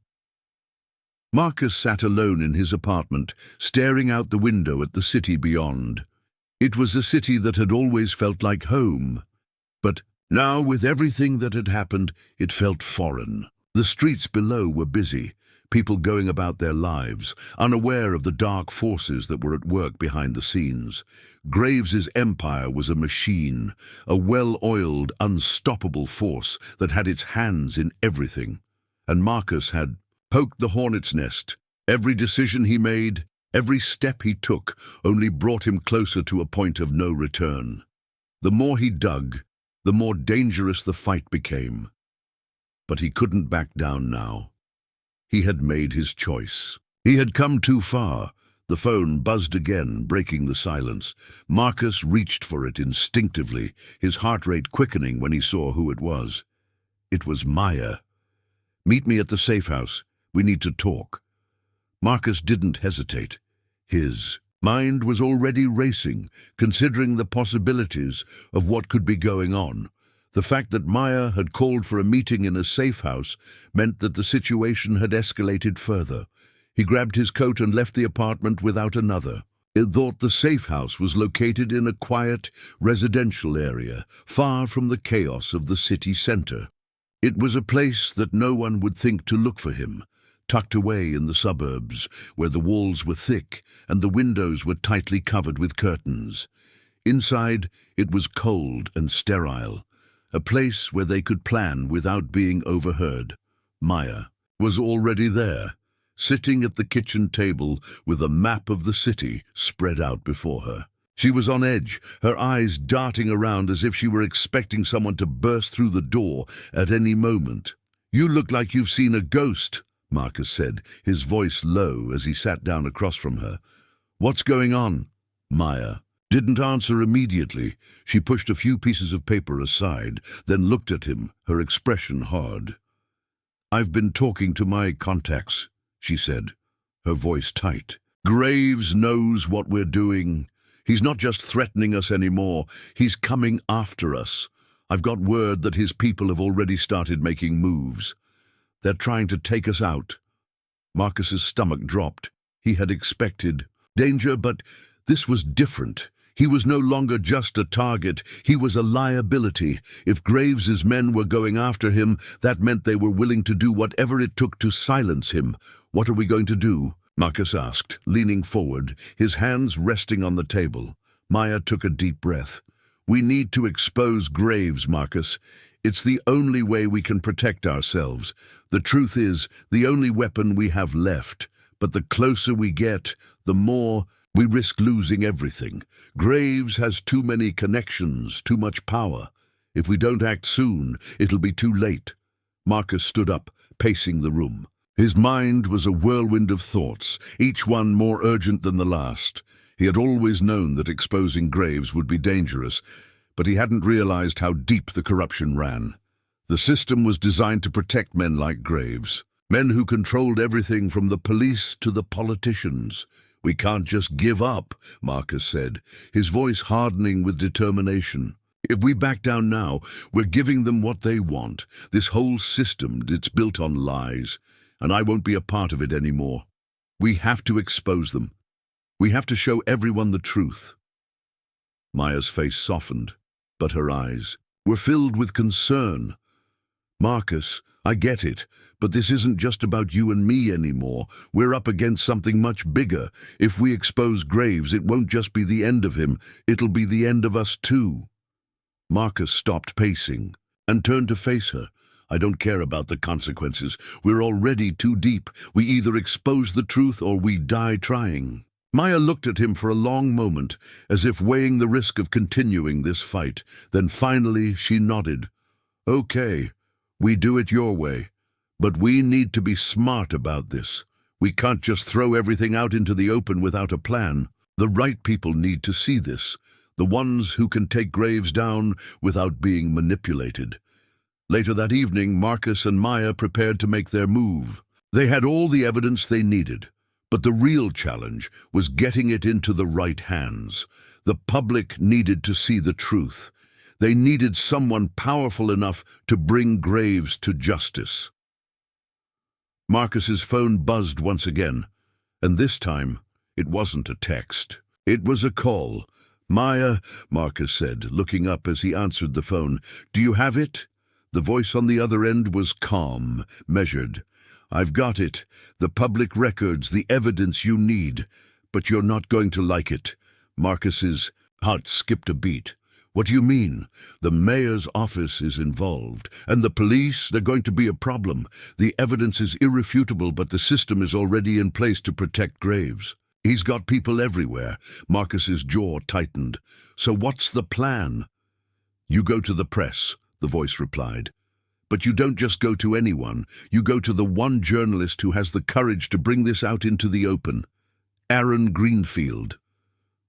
Marcus sat alone in his apartment, staring out the window at the city beyond. It was a city that had always felt like home, but now, with everything that had happened, it felt foreign. The streets below were busy, people going about their lives, unaware of the dark forces that were at work behind the scenes. Graves's empire was a machine, a well-oiled, unstoppable force that had its hands in everything. And Marcus had poked the hornet's nest. Every decision he made, every step he took, only brought him closer to a point of no return. The more he dug, the more dangerous the fight became. But he couldn't back down now. He had made his choice. He had come too far. The phone buzzed again, breaking the silence. Marcus reached for it instinctively, his heart rate quickening when he saw who it was. It was Maya. "Meet me at the safe house. We need to talk." Marcus didn't hesitate. His mind was already racing, considering the possibilities of what could be going on. The fact that Maya had called for a meeting in a safe house meant that the situation had escalated further. He grabbed his coat and left the apartment without another. He thought the safe house was located in a quiet, residential area, far from the chaos of the city center. It was a place that no one would think to look for him, tucked away in the suburbs, where the walls were thick and the windows were tightly covered with curtains. Inside, it was cold and sterile, a place where they could plan without being overheard. Maya was already there, sitting at the kitchen table with a map of the city spread out before her. She was on edge, her eyes darting around as if she were expecting someone to burst through the door at any moment. "You look like you've seen a ghost," Marcus said, his voice low as he sat down across from her. "What's going on?" Maya didn't answer immediately. She pushed a few pieces of paper aside, then looked at him, her expression hard. "I've been talking to my contacts," she said, her voice tight. "Graves knows what we're doing. He's not just threatening us anymore, he's coming after us. I've got word that his people have already started making moves. They're trying to take us out." Marcus's stomach dropped. He had expected danger, but this was different. He was no longer just a target, he was a liability. If Graves's men were going after him, that meant they were willing to do whatever it took to silence him. "What are we going to do?" Marcus asked, leaning forward, his hands resting on the table. Maya took a deep breath. "We need to expose Graves, Marcus. It's the only way we can protect ourselves. The truth is, the only weapon we have left. But the closer we get, the more we risk losing everything. Graves has too many connections, too much power. If we don't act soon, it'll be too late." Marcus stood up, pacing the room. His mind was a whirlwind of thoughts, each one more urgent than the last. He had always known that exposing Graves would be dangerous, but he hadn't realized how deep the corruption ran. The system was designed to protect men like Graves, men who controlled everything from the police to the politicians. "We can't just give up," Marcus said, his voice hardening with determination. "If we back down now, we're giving them what they want. This whole system, it's built on lies, and I won't be a part of it anymore. We have to expose them. We have to show everyone the truth." Maya's face softened, but her eyes were filled with concern. "Marcus, I get it, but this isn't just about you and me anymore. We're up against something much bigger. If we expose Graves, it won't just be the end of him, it'll be the end of us too." Marcus stopped pacing and turned to face her. I don't care about the consequences. We're already too deep. We either expose the truth or we die trying. Maya looked at him for a long moment, as if weighing the risk of continuing this fight. Then finally she nodded. Okay, we do it your way. But we need to be smart about this. We can't just throw everything out into the open without a plan. The right people need to see this. The ones who can take Graves down without being manipulated. Later that evening, Marcus and Maya prepared to make their move. They had all the evidence they needed, but the real challenge was getting it into the right hands. The public needed to see the truth. They needed someone powerful enough to bring Graves to justice. Marcus's phone buzzed once again, and this time it wasn't a text. It was a call. "Maya," Marcus said, looking up as he answered the phone. "Do you have it?" The voice on the other end was calm, measured. "I've got it. The public records, the evidence you need. But you're not going to like it." Marcus's heart skipped a beat. "What do you mean?" "The mayor's office is involved. And the police, they're going to be a problem. The evidence is irrefutable, but the system is already in place to protect Graves. He's got people everywhere." Marcus's jaw tightened. "So what's the plan?" "You go to the press," the voice replied. "But you don't just go to anyone. You go to the one journalist who has the courage to bring this out into the open. Aaron Greenfield."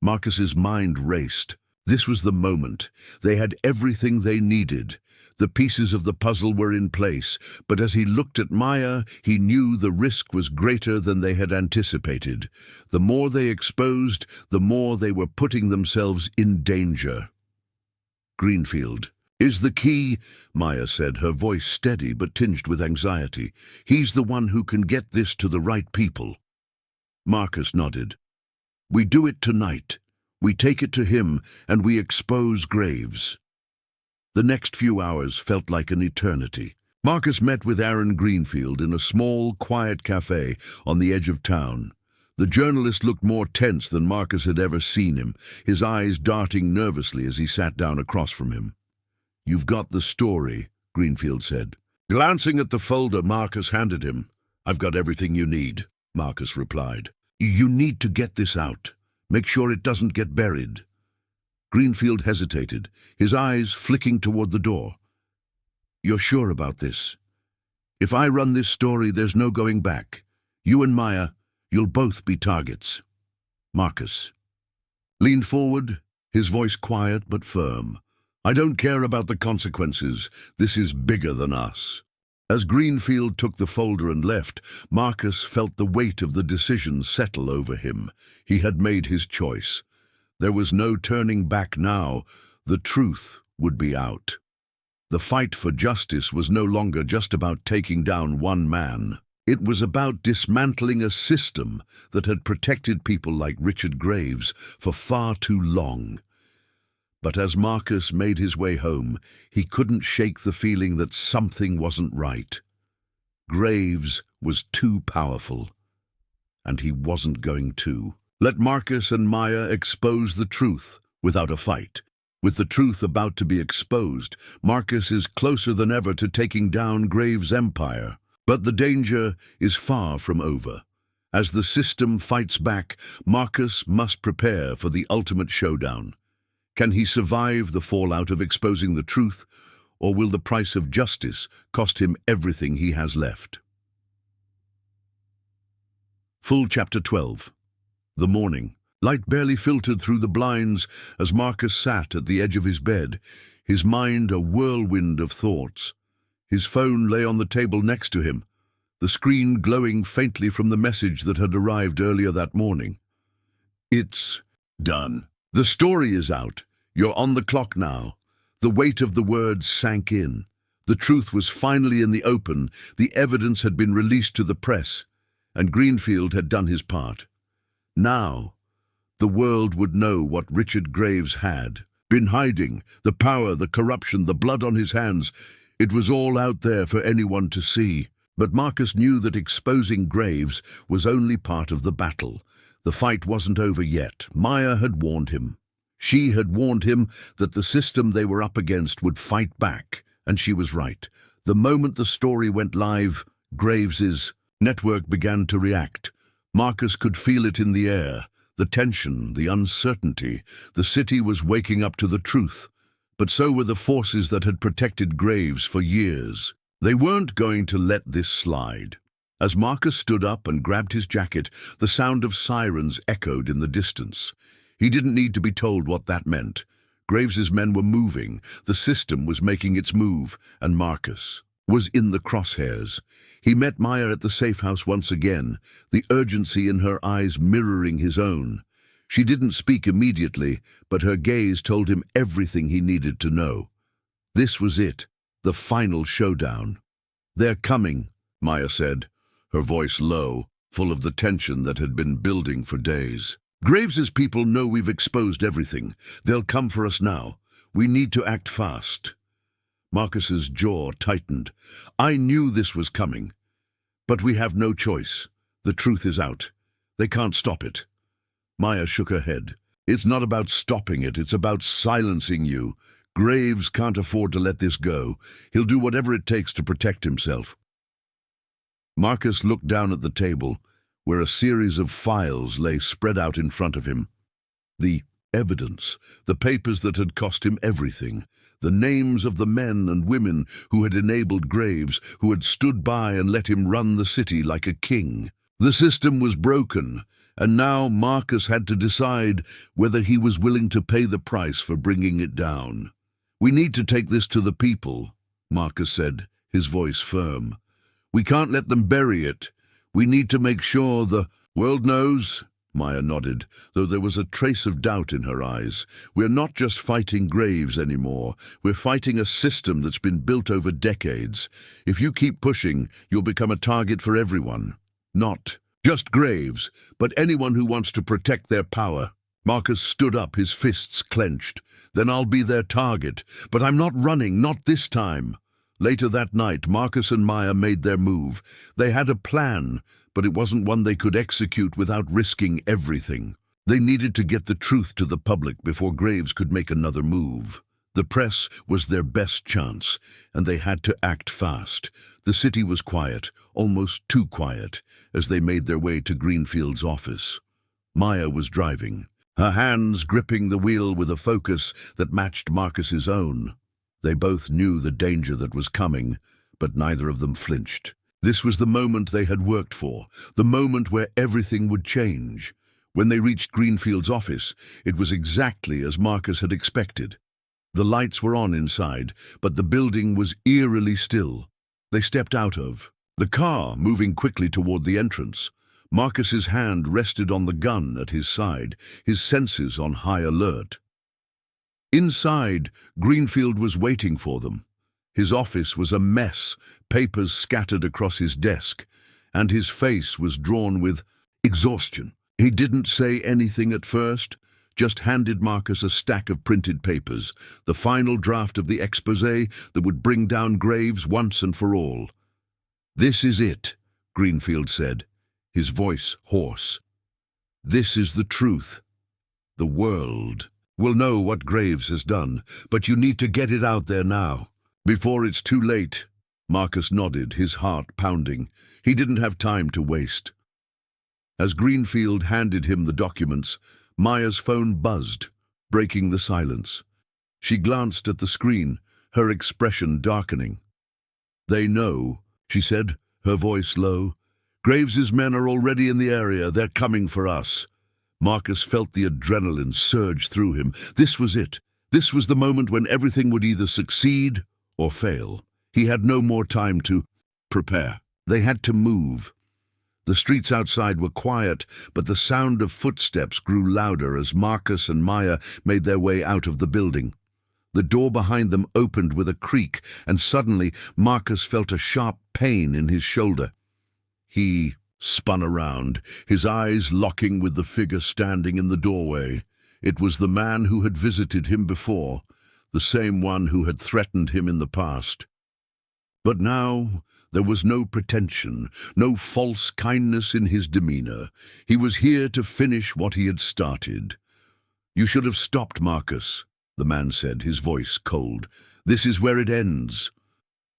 Marcus's mind raced. This was the moment. They had everything they needed. The pieces of the puzzle were in place, but as he looked at Maya, he knew the risk was greater than they had anticipated. The more they exposed, the more they were putting themselves in danger. "Greenfield is the key," Maya said, her voice steady but tinged with anxiety. "He's the one who can get this to the right people." Marcus nodded. "We do it tonight. We take it to him, and we expose Graves." The next few hours felt like an eternity. Marcus met with Aaron Greenfield in a small, quiet cafe on the edge of town. The journalist looked more tense than Marcus had ever seen him, his eyes darting nervously as he sat down across from him. "You've got the story," Greenfield said. Glancing at the folder Marcus handed him. "I've got everything you need," Marcus replied. "You need to get this out. Make sure it doesn't get buried." Greenfield hesitated, his eyes flicking toward the door. "You're sure about this? If I run this story, there's no going back. You and Maya, you'll both be targets." Marcus leaned forward, his voice quiet but firm. "I don't care about the consequences. This is bigger than us." As Greenfield took the folder and left, Marcus felt the weight of the decision settle over him. He had made his choice. There was no turning back now. The truth would be out. The fight for justice was no longer just about taking down one man. It was about dismantling a system that had protected people like Richard Graves for far too long. But as Marcus made his way home, he couldn't shake the feeling that something wasn't right. Graves was too powerful, and he wasn't going to. Let Marcus and Maya expose the truth without a fight. With the truth about to be exposed, Marcus is closer than ever to taking down Graves' empire. But the danger is far from over. As the system fights back, Marcus must prepare for the ultimate showdown. Can he survive the fallout of exposing the truth, or will the price of justice cost him everything he has left? Full Chapter 12. The morning. Light barely filtered through the blinds as Marcus sat at the edge of his bed, his mind a whirlwind of thoughts. His phone lay on the table next to him, the screen glowing faintly from the message that had arrived earlier that morning. "It's done. The story is out. You're on the clock now." The weight of the words sank in. The truth was finally in the open, the evidence had been released to the press, and Greenfield had done his part. Now, the world would know what Richard Graves had been hiding, the power, the corruption, the blood on his hands. It was all out there for anyone to see. But Marcus knew that exposing Graves was only part of the battle. The fight wasn't over yet. Maya had warned him. She had warned him that the system they were up against would fight back, and she was right. The moment the story went live, Graves's network began to react. Marcus could feel it in the air, the tension, the uncertainty. The city was waking up to the truth, but so were the forces that had protected Graves for years. They weren't going to let this slide. As Marcus stood up and grabbed his jacket, the sound of sirens echoed in the distance. He didn't need to be told what that meant. Graves's men were moving, the system was making its move, and Marcus was in the crosshairs. He met Maya at the safe house once again, the urgency in her eyes mirroring his own. She didn't speak immediately, but her gaze told him everything he needed to know. This was it, the final showdown. "They're coming," Maya said, her voice low, full of the tension that had been building for days. "Graves's people know we've exposed everything. They'll come for us now. We need to act fast." Marcus's jaw tightened. "I knew this was coming. But we have no choice. The truth is out. They can't stop it." Maya shook her head. "It's not about stopping it, it's about silencing you. Graves can't afford to let this go. He'll do whatever it takes to protect himself." Marcus looked down at the table, where a series of files lay spread out in front of him. The evidence, the papers that had cost him everything, the names of the men and women who had enabled Graves, who had stood by and let him run the city like a king. The system was broken, and now Marcus had to decide whether he was willing to pay the price for bringing it down. "We need to take this to the people," Marcus said, his voice firm. "We can't let them bury it. We need to make sure the world knows." Maya nodded, though there was a trace of doubt in her eyes. "We're not just fighting Graves anymore. We're fighting a system that's been built over decades. If you keep pushing, you'll become a target for everyone. Not just Graves, but anyone who wants to protect their power." Marcus stood up, his fists clenched. "Then I'll be their target. But I'm not running, not this time." Later that night, Marcus and Maya made their move. They had a plan, but it wasn't one they could execute without risking everything. They needed to get the truth to the public before Graves could make another move. The press was their best chance, and they had to act fast. The city was quiet, almost too quiet, as they made their way to Greenfield's office. Maya was driving, her hands gripping the wheel with a focus that matched Marcus's own. They both knew the danger that was coming, but neither of them flinched. This was the moment they had worked for, the moment where everything would change. When they reached Greenfield's office, it was exactly as Marcus had expected. The lights were on inside, but the building was eerily still. They stepped out of the car, moving quickly toward the entrance. Marcus's hand rested on the gun at his side, his senses on high alert. Inside, Greenfield was waiting for them. His office was a mess, papers scattered across his desk, and his face was drawn with exhaustion. He didn't say anything at first, just handed Marcus a stack of printed papers, the final draft of the exposé that would bring down Graves once and for all. "This is it," Greenfield said, his voice hoarse. "This is the truth. The world will know what Graves has done, but you need to get it out there now, before it's too late." Marcus nodded, his heart pounding. He didn't have time to waste. As Greenfield handed him the documents, Maya's phone buzzed, breaking the silence. She glanced at the screen, her expression darkening. "They know," she said, her voice low. "Graves's men are already in the area. They're coming for us." Marcus felt the adrenaline surge through him. This was it. This was the moment when everything would either succeed or fail. He had no more time to prepare. They had to move. The streets outside were quiet, but the sound of footsteps grew louder as Marcus and Maya made their way out of the building. The door behind them opened with a creak, and suddenly Marcus felt a sharp pain in his shoulder. He spun around, his eyes locking with the figure standing in the doorway. It was the man who had visited him before, the same one who had threatened him in the past. But now there was no pretension, no false kindness in his demeanor. He was here to finish what he had started. "You should have stopped, Marcus," the man said, his voice cold. "This is where it ends."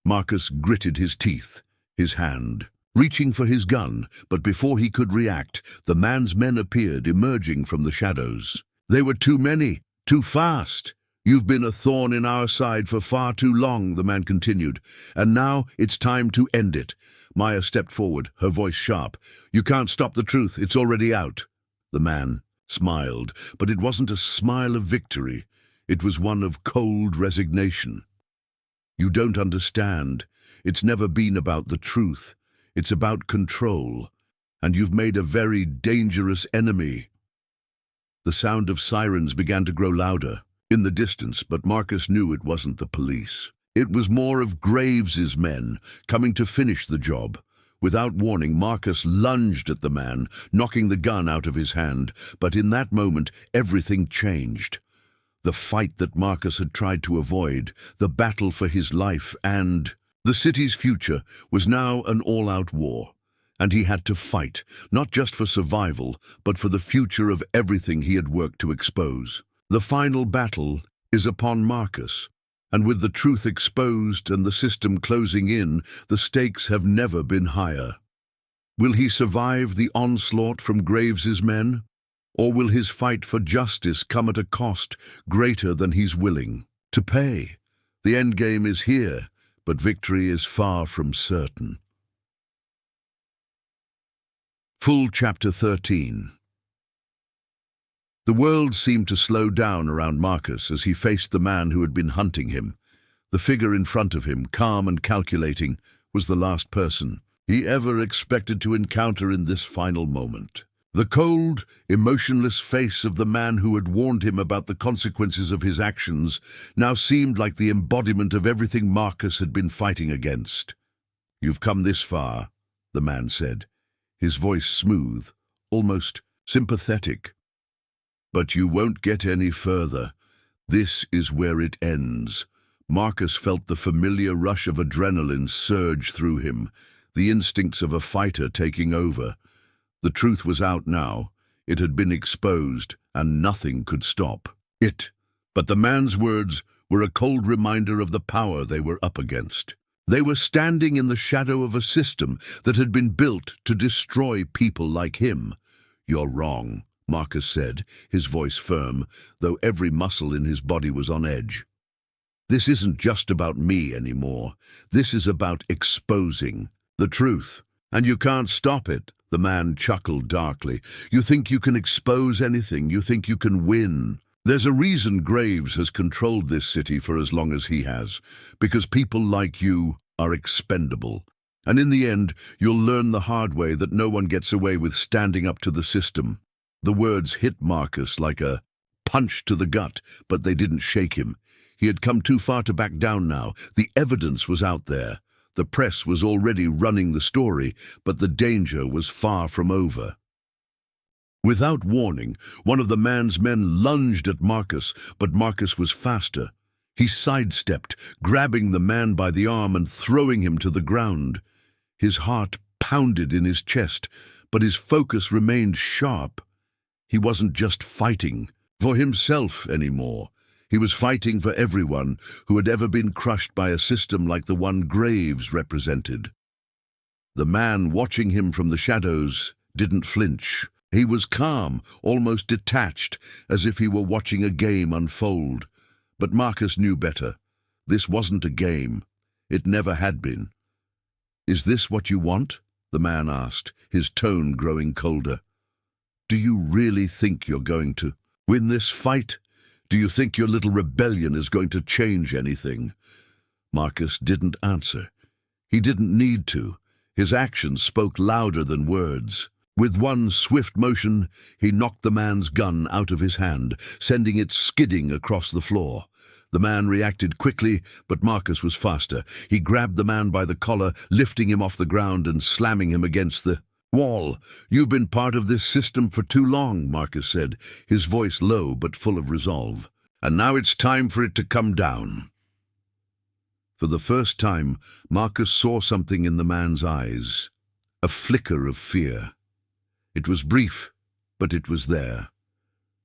Marcus gritted his teeth, his hand, reaching for his gun, but before he could react, the man's men appeared, emerging from the shadows. "They were too many, too fast. You've been a thorn in our side for far too long," the man continued, "and now it's time to end it." Maya stepped forward, her voice sharp. "You can't stop the truth, it's already out." The man smiled, but it wasn't a smile of victory. It was one of cold resignation. "You don't understand. It's never been about the truth. It's about control. And you've made a very dangerous enemy." The sound of sirens began to grow louder in the distance, but Marcus knew it wasn't the police. It was more of Graves's men coming to finish the job. Without warning, Marcus lunged at the man, knocking the gun out of his hand. But in that moment, everything changed. The fight that Marcus had tried to avoid, the battle for his life and the city's future, was now an all-out war. And he had to fight, not just for survival, but for the future of everything he had worked to expose. The final battle is upon Marcus. And with the truth exposed and the system closing in, the stakes have never been higher. Will he survive the onslaught from Graves's men? Or will his fight for justice come at a cost greater than he's willing to pay? The endgame is here, but victory is far from certain. Full Chapter 13. The world seemed to slow down around Marcus as he faced the man who had been hunting him. The figure in front of him, calm and calculating, was the last person he ever expected to encounter in this final moment. The cold, emotionless face of the man who had warned him about the consequences of his actions now seemed like the embodiment of everything Marcus had been fighting against. "You've come this far," the man said, his voice smooth, almost sympathetic. "But you won't get any further. This is where it ends." Marcus felt the familiar rush of adrenaline surge through him, the instincts of a fighter taking over. The truth was out now. It had been exposed, and nothing could stop it. But the man's words were a cold reminder of the power they were up against. They were standing in the shadow of a system that had been built to destroy people like him. "You're wrong," Marcus said, his voice firm, though every muscle in his body was on edge. "This isn't just about me anymore. This is about exposing the truth. And you can't stop it." The man chuckled darkly. "You think you can expose anything? You think you can win? There's a reason Graves has controlled this city for as long as he has, because people like you are expendable. And in the end, you'll learn the hard way that no one gets away with standing up to the system." The words hit Marcus like a punch to the gut, but they didn't shake him. He had come too far to back down now. The evidence was out there. The press was already running the story, but the danger was far from over. Without warning, one of the man's men lunged at Marcus, but Marcus was faster. He sidestepped, grabbing the man by the arm and throwing him to the ground. His heart pounded in his chest, but his focus remained sharp. He wasn't just fighting for himself anymore. He was fighting for everyone who had ever been crushed by a system like the one Graves represented. The man watching him from the shadows didn't flinch. He was calm, almost detached, as if he were watching a game unfold. But Marcus knew better. This wasn't a game. It never had been. "Is this what you want?" the man asked, his tone growing colder. "Do you really think you're going to win this fight? Do you think your little rebellion is going to change anything?" Marcus didn't answer. He didn't need to. His actions spoke louder than words. With one swift motion, he knocked the man's gun out of his hand, sending it skidding across the floor. The man reacted quickly, but Marcus was faster. He grabbed the man by the collar, lifting him off the ground and slamming him against the wall. "You've been part of this system for too long," Marcus said, his voice low but full of resolve. "And now it's time for it to come down." For the first time, Marcus saw something in the man's eyes, a flicker of fear. It was brief, but it was there.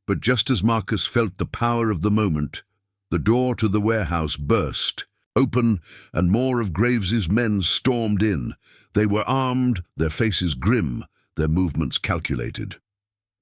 But just as Marcus felt the power of the moment, the door to the warehouse burst open, and more of Graves's men stormed in. They were armed, their faces grim, their movements calculated.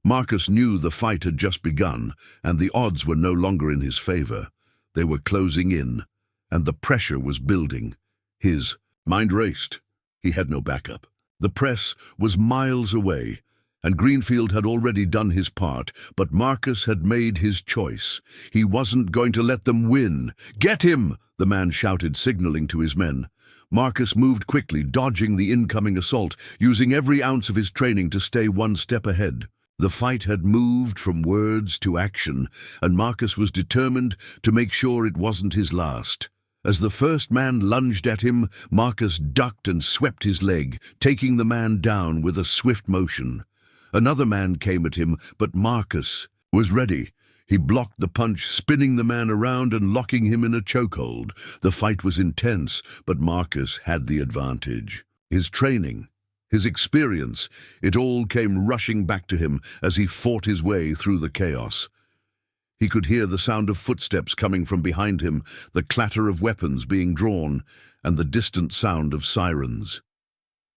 Marcus knew the fight had just begun, and the odds were no longer in his favor. They were closing in, and the pressure was building. His mind raced. He had no backup. The press was miles away, and Greenfield had already done his part, but Marcus had made his choice. He wasn't going to let them win. "Get him!" the man shouted, signaling to his men. Marcus moved quickly, dodging the incoming assault, using every ounce of his training to stay one step ahead. The fight had moved from words to action, and Marcus was determined to make sure it wasn't his last. As the first man lunged at him, Marcus ducked and swept his leg, taking the man down with a swift motion. Another man came at him, but Marcus was ready. He blocked the punch, spinning the man around and locking him in a chokehold. The fight was intense, but Marcus had the advantage. His training, his experience, it all came rushing back to him as he fought his way through the chaos. He could hear the sound of footsteps coming from behind him, the clatter of weapons being drawn, and the distant sound of sirens.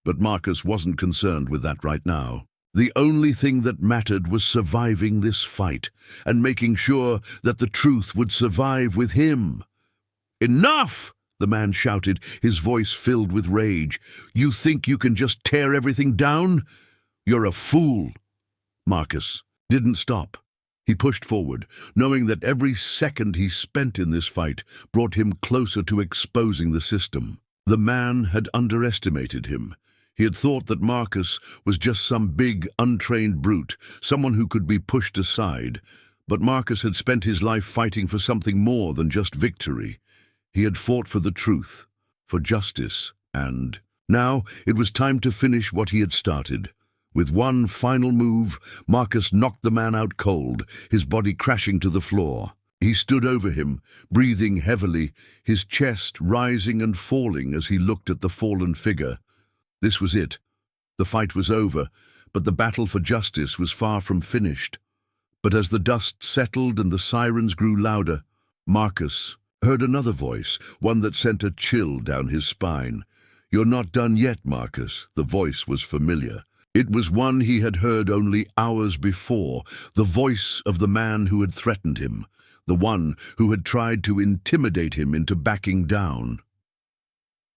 But Marcus wasn't concerned with that right now. The only thing that mattered was surviving this fight and making sure that the truth would survive with him. "Enough!" the man shouted, his voice filled with rage. "You think you can just tear everything down? You're a fool." Marcus didn't stop. He pushed forward, knowing that every second he spent in this fight brought him closer to exposing the system. The man had underestimated him. He had thought that Marcus was just some big, untrained brute, someone who could be pushed aside. But Marcus had spent his life fighting for something more than just victory. He had fought for the truth, for justice, and now it was time to finish what he had started. With one final move, Marcus knocked the man out cold, his body crashing to the floor. He stood over him, breathing heavily, his chest rising and falling as he looked at the fallen figure. This was it. The fight was over, but the battle for justice was far from finished. But as the dust settled and the sirens grew louder, Marcus heard another voice, one that sent a chill down his spine. "You're not done yet, Marcus." The voice was familiar. It was one he had heard only hours before, the voice of the man who had threatened him, the one who had tried to intimidate him into backing down.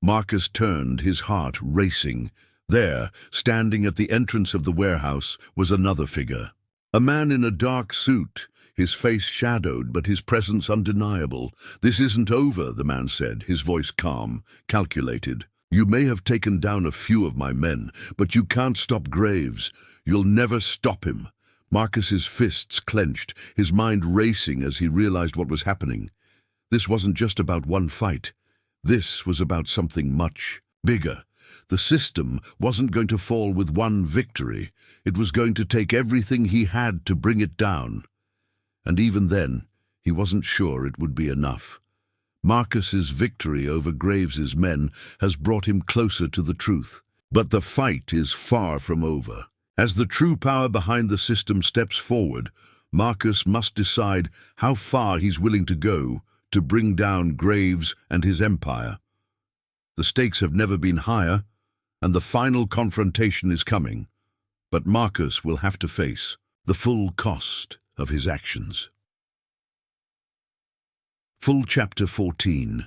Marcus turned, his heart racing. There, standing at the entrance of the warehouse, was another figure. A man in a dark suit, his face shadowed but his presence undeniable. "This isn't over," the man said, his voice calm, calculated. "You may have taken down a few of my men, but you can't stop Graves. You'll never stop him." Marcus's fists clenched, his mind racing as he realized what was happening. This wasn't just about one fight. This was about something much bigger. The system wasn't going to fall with one victory. It was going to take everything he had to bring it down. And even then, he wasn't sure it would be enough. Marcus's victory over Graves's men has brought him closer to the truth. But the fight is far from over. As the true power behind the system steps forward, Marcus must decide how far he's willing to go to bring down Graves and his empire. The stakes have never been higher, and the final confrontation is coming. But Marcus will have to face the full cost of his actions. Full Chapter 14.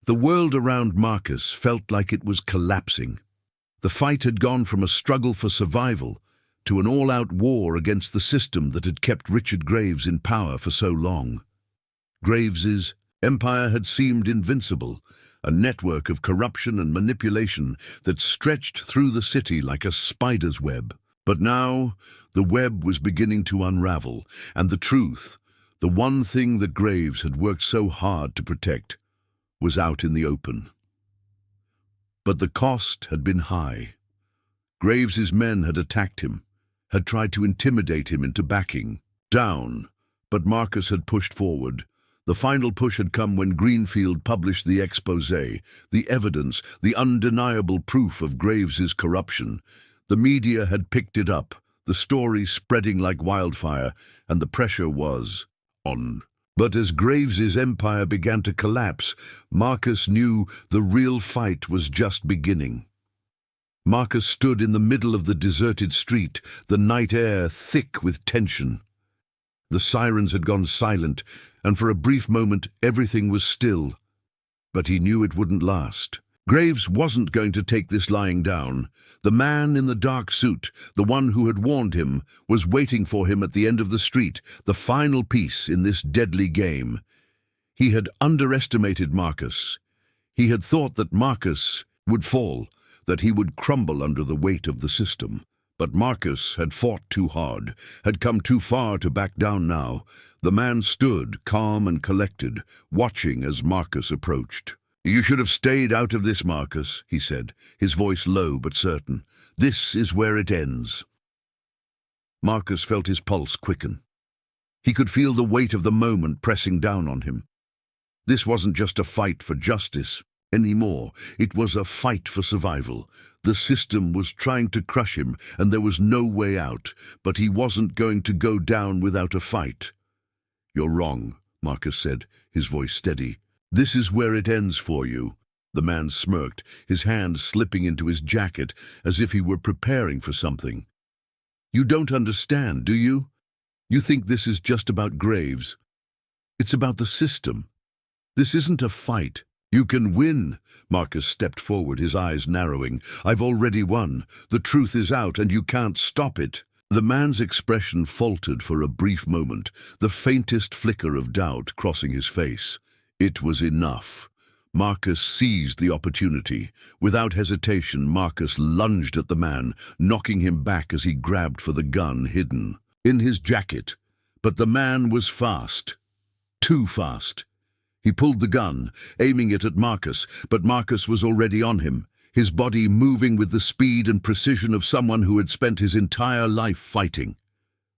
The world around Marcus felt like it was collapsing. The fight had gone from a struggle for survival to an all-out war against the system that had kept Richard Graves in power for so long. Graves's empire had seemed invincible, a network of corruption and manipulation that stretched through the city like a spider's web. But now, the web was beginning to unravel, and the truth, the one thing that Graves had worked so hard to protect, was out in the open. But the cost had been high. Graves's men had attacked him, had tried to intimidate him into backing down, but Marcus had pushed forward. The final push had come when Greenfield published the exposé, the evidence, the undeniable proof of Graves's corruption. The media had picked it up, the story spreading like wildfire, and the pressure was on. But as Graves's empire began to collapse, Marcus knew the real fight was just beginning. Marcus stood in the middle of the deserted street, the night air thick with tension. The sirens had gone silent, and for a brief moment everything was still. But he knew it wouldn't last. Graves wasn't going to take this lying down. The man in the dark suit, the one who had warned him, was waiting for him at the end of the street, the final piece in this deadly game. He had underestimated Marcus. He had thought that Marcus would fall, that he would crumble under the weight of the system. But Marcus had fought too hard, had come too far to back down now. The man stood, calm and collected, watching as Marcus approached. "You should have stayed out of this, Marcus," he said, his voice low but certain. "This is where it ends." Marcus felt his pulse quicken. He could feel the weight of the moment pressing down on him. This wasn't just a fight for justice anymore. It was a fight for survival. The system was trying to crush him, and there was no way out, but he wasn't going to go down without a fight. "You're wrong," Marcus said, his voice steady. "This is where it ends for you." The man smirked, his hand slipping into his jacket as if he were preparing for something. "You don't understand, do you? You think this is just about Graves. It's about the system. This isn't a fight. You can win." Marcus stepped forward, his eyes narrowing. "I've already won. The truth is out, and you can't stop it." The man's expression faltered for a brief moment, the faintest flicker of doubt crossing his face. It was enough. Marcus seized the opportunity. Without hesitation, Marcus lunged at the man, knocking him back as he grabbed for the gun hidden in his jacket. But the man was fast. Too fast. He pulled the gun, aiming it at Marcus, but Marcus was already on him, his body moving with the speed and precision of someone who had spent his entire life fighting.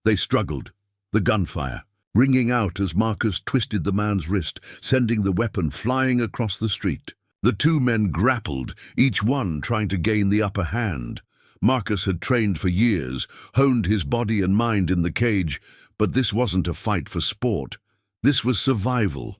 They struggled, the gunfire ringing out as Marcus twisted the man's wrist, sending the weapon flying across the street. The two men grappled, each one trying to gain the upper hand. Marcus had trained for years, honed his body and mind in the cage, but this wasn't a fight for sport. This was survival.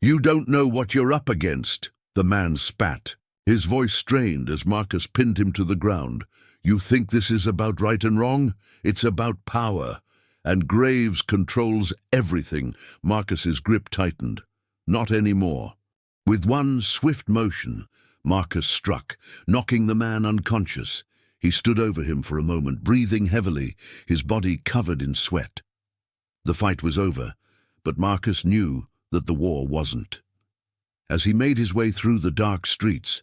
"You don't know what you're up against," the man spat. His voice strained as Marcus pinned him to the ground. "You think this is about right and wrong? It's about power. And Graves controls everything." Marcus's grip tightened. "Not anymore." With one swift motion, Marcus struck, knocking the man unconscious. He stood over him for a moment, breathing heavily, his body covered in sweat. The fight was over, but Marcus knew that the war wasn't. As he made his way through the dark streets,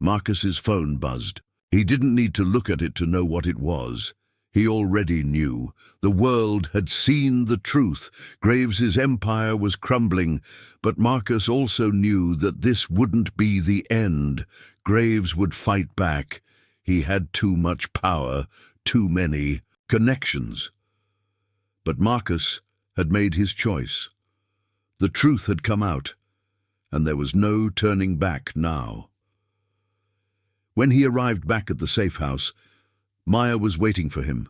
Marcus's phone buzzed. He didn't need to look at it to know what it was. He already knew. The world had seen the truth. Graves's empire was crumbling, but Marcus also knew that this wouldn't be the end. Graves would fight back. He had too much power, too many connections. But Marcus had made his choice. The truth had come out, and there was no turning back now. When he arrived back at the safe house, Maya was waiting for him,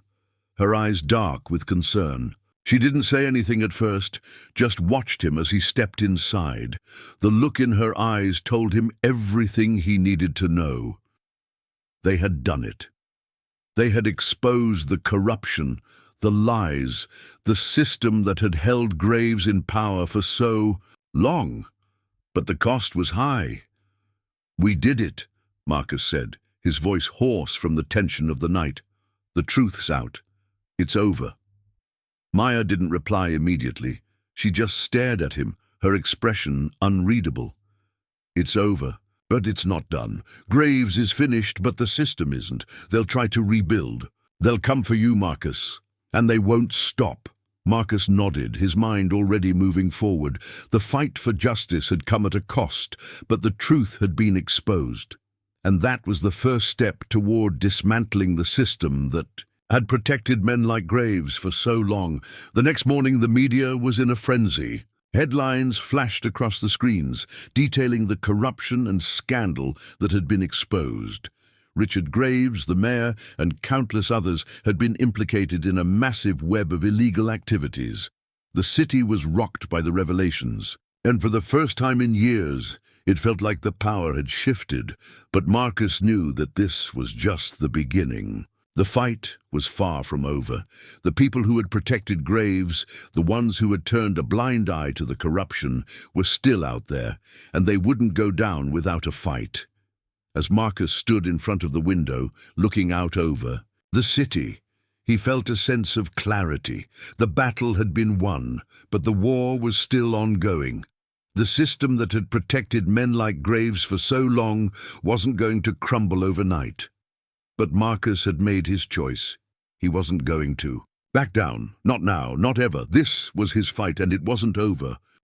her eyes dark with concern. She didn't say anything at first, just watched him as he stepped inside. The look in her eyes told him everything he needed to know. They had done it. They had exposed the corruption, the lies, the system that had held Graves in power for so long. But the cost was high. "We did it," Marcus said, his voice hoarse from the tension of the night. "The truth's out. It's over." Maya didn't reply immediately. She just stared at him, her expression unreadable. "It's over, but it's not done. Graves is finished, but the system isn't. They'll try to rebuild. They'll come for you, Marcus, and they won't stop." Marcus nodded, his mind already moving forward. The fight for justice had come at a cost, but the truth had been exposed. And that was the first step toward dismantling the system that had protected men like Graves for so long. The next morning, the media was in a frenzy. Headlines flashed across the screens, detailing the corruption and scandal that had been exposed. Richard Graves, the mayor, and countless others had been implicated in a massive web of illegal activities. The city was rocked by the revelations, and for the first time in years, it felt like the power had shifted. But Marcus knew that this was just the beginning. The fight was far from over. The people who had protected Graves, the ones who had turned a blind eye to the corruption, were still out there, and they wouldn't go down without a fight. As Marcus stood in front of the window, looking out over the city, he felt a sense of clarity. The battle had been won, but the war was still ongoing. The system that had protected men like Graves for so long wasn't going to crumble overnight. But Marcus had made his choice. He wasn't going to back down. Not now, not ever. This was his fight, and it wasn't over.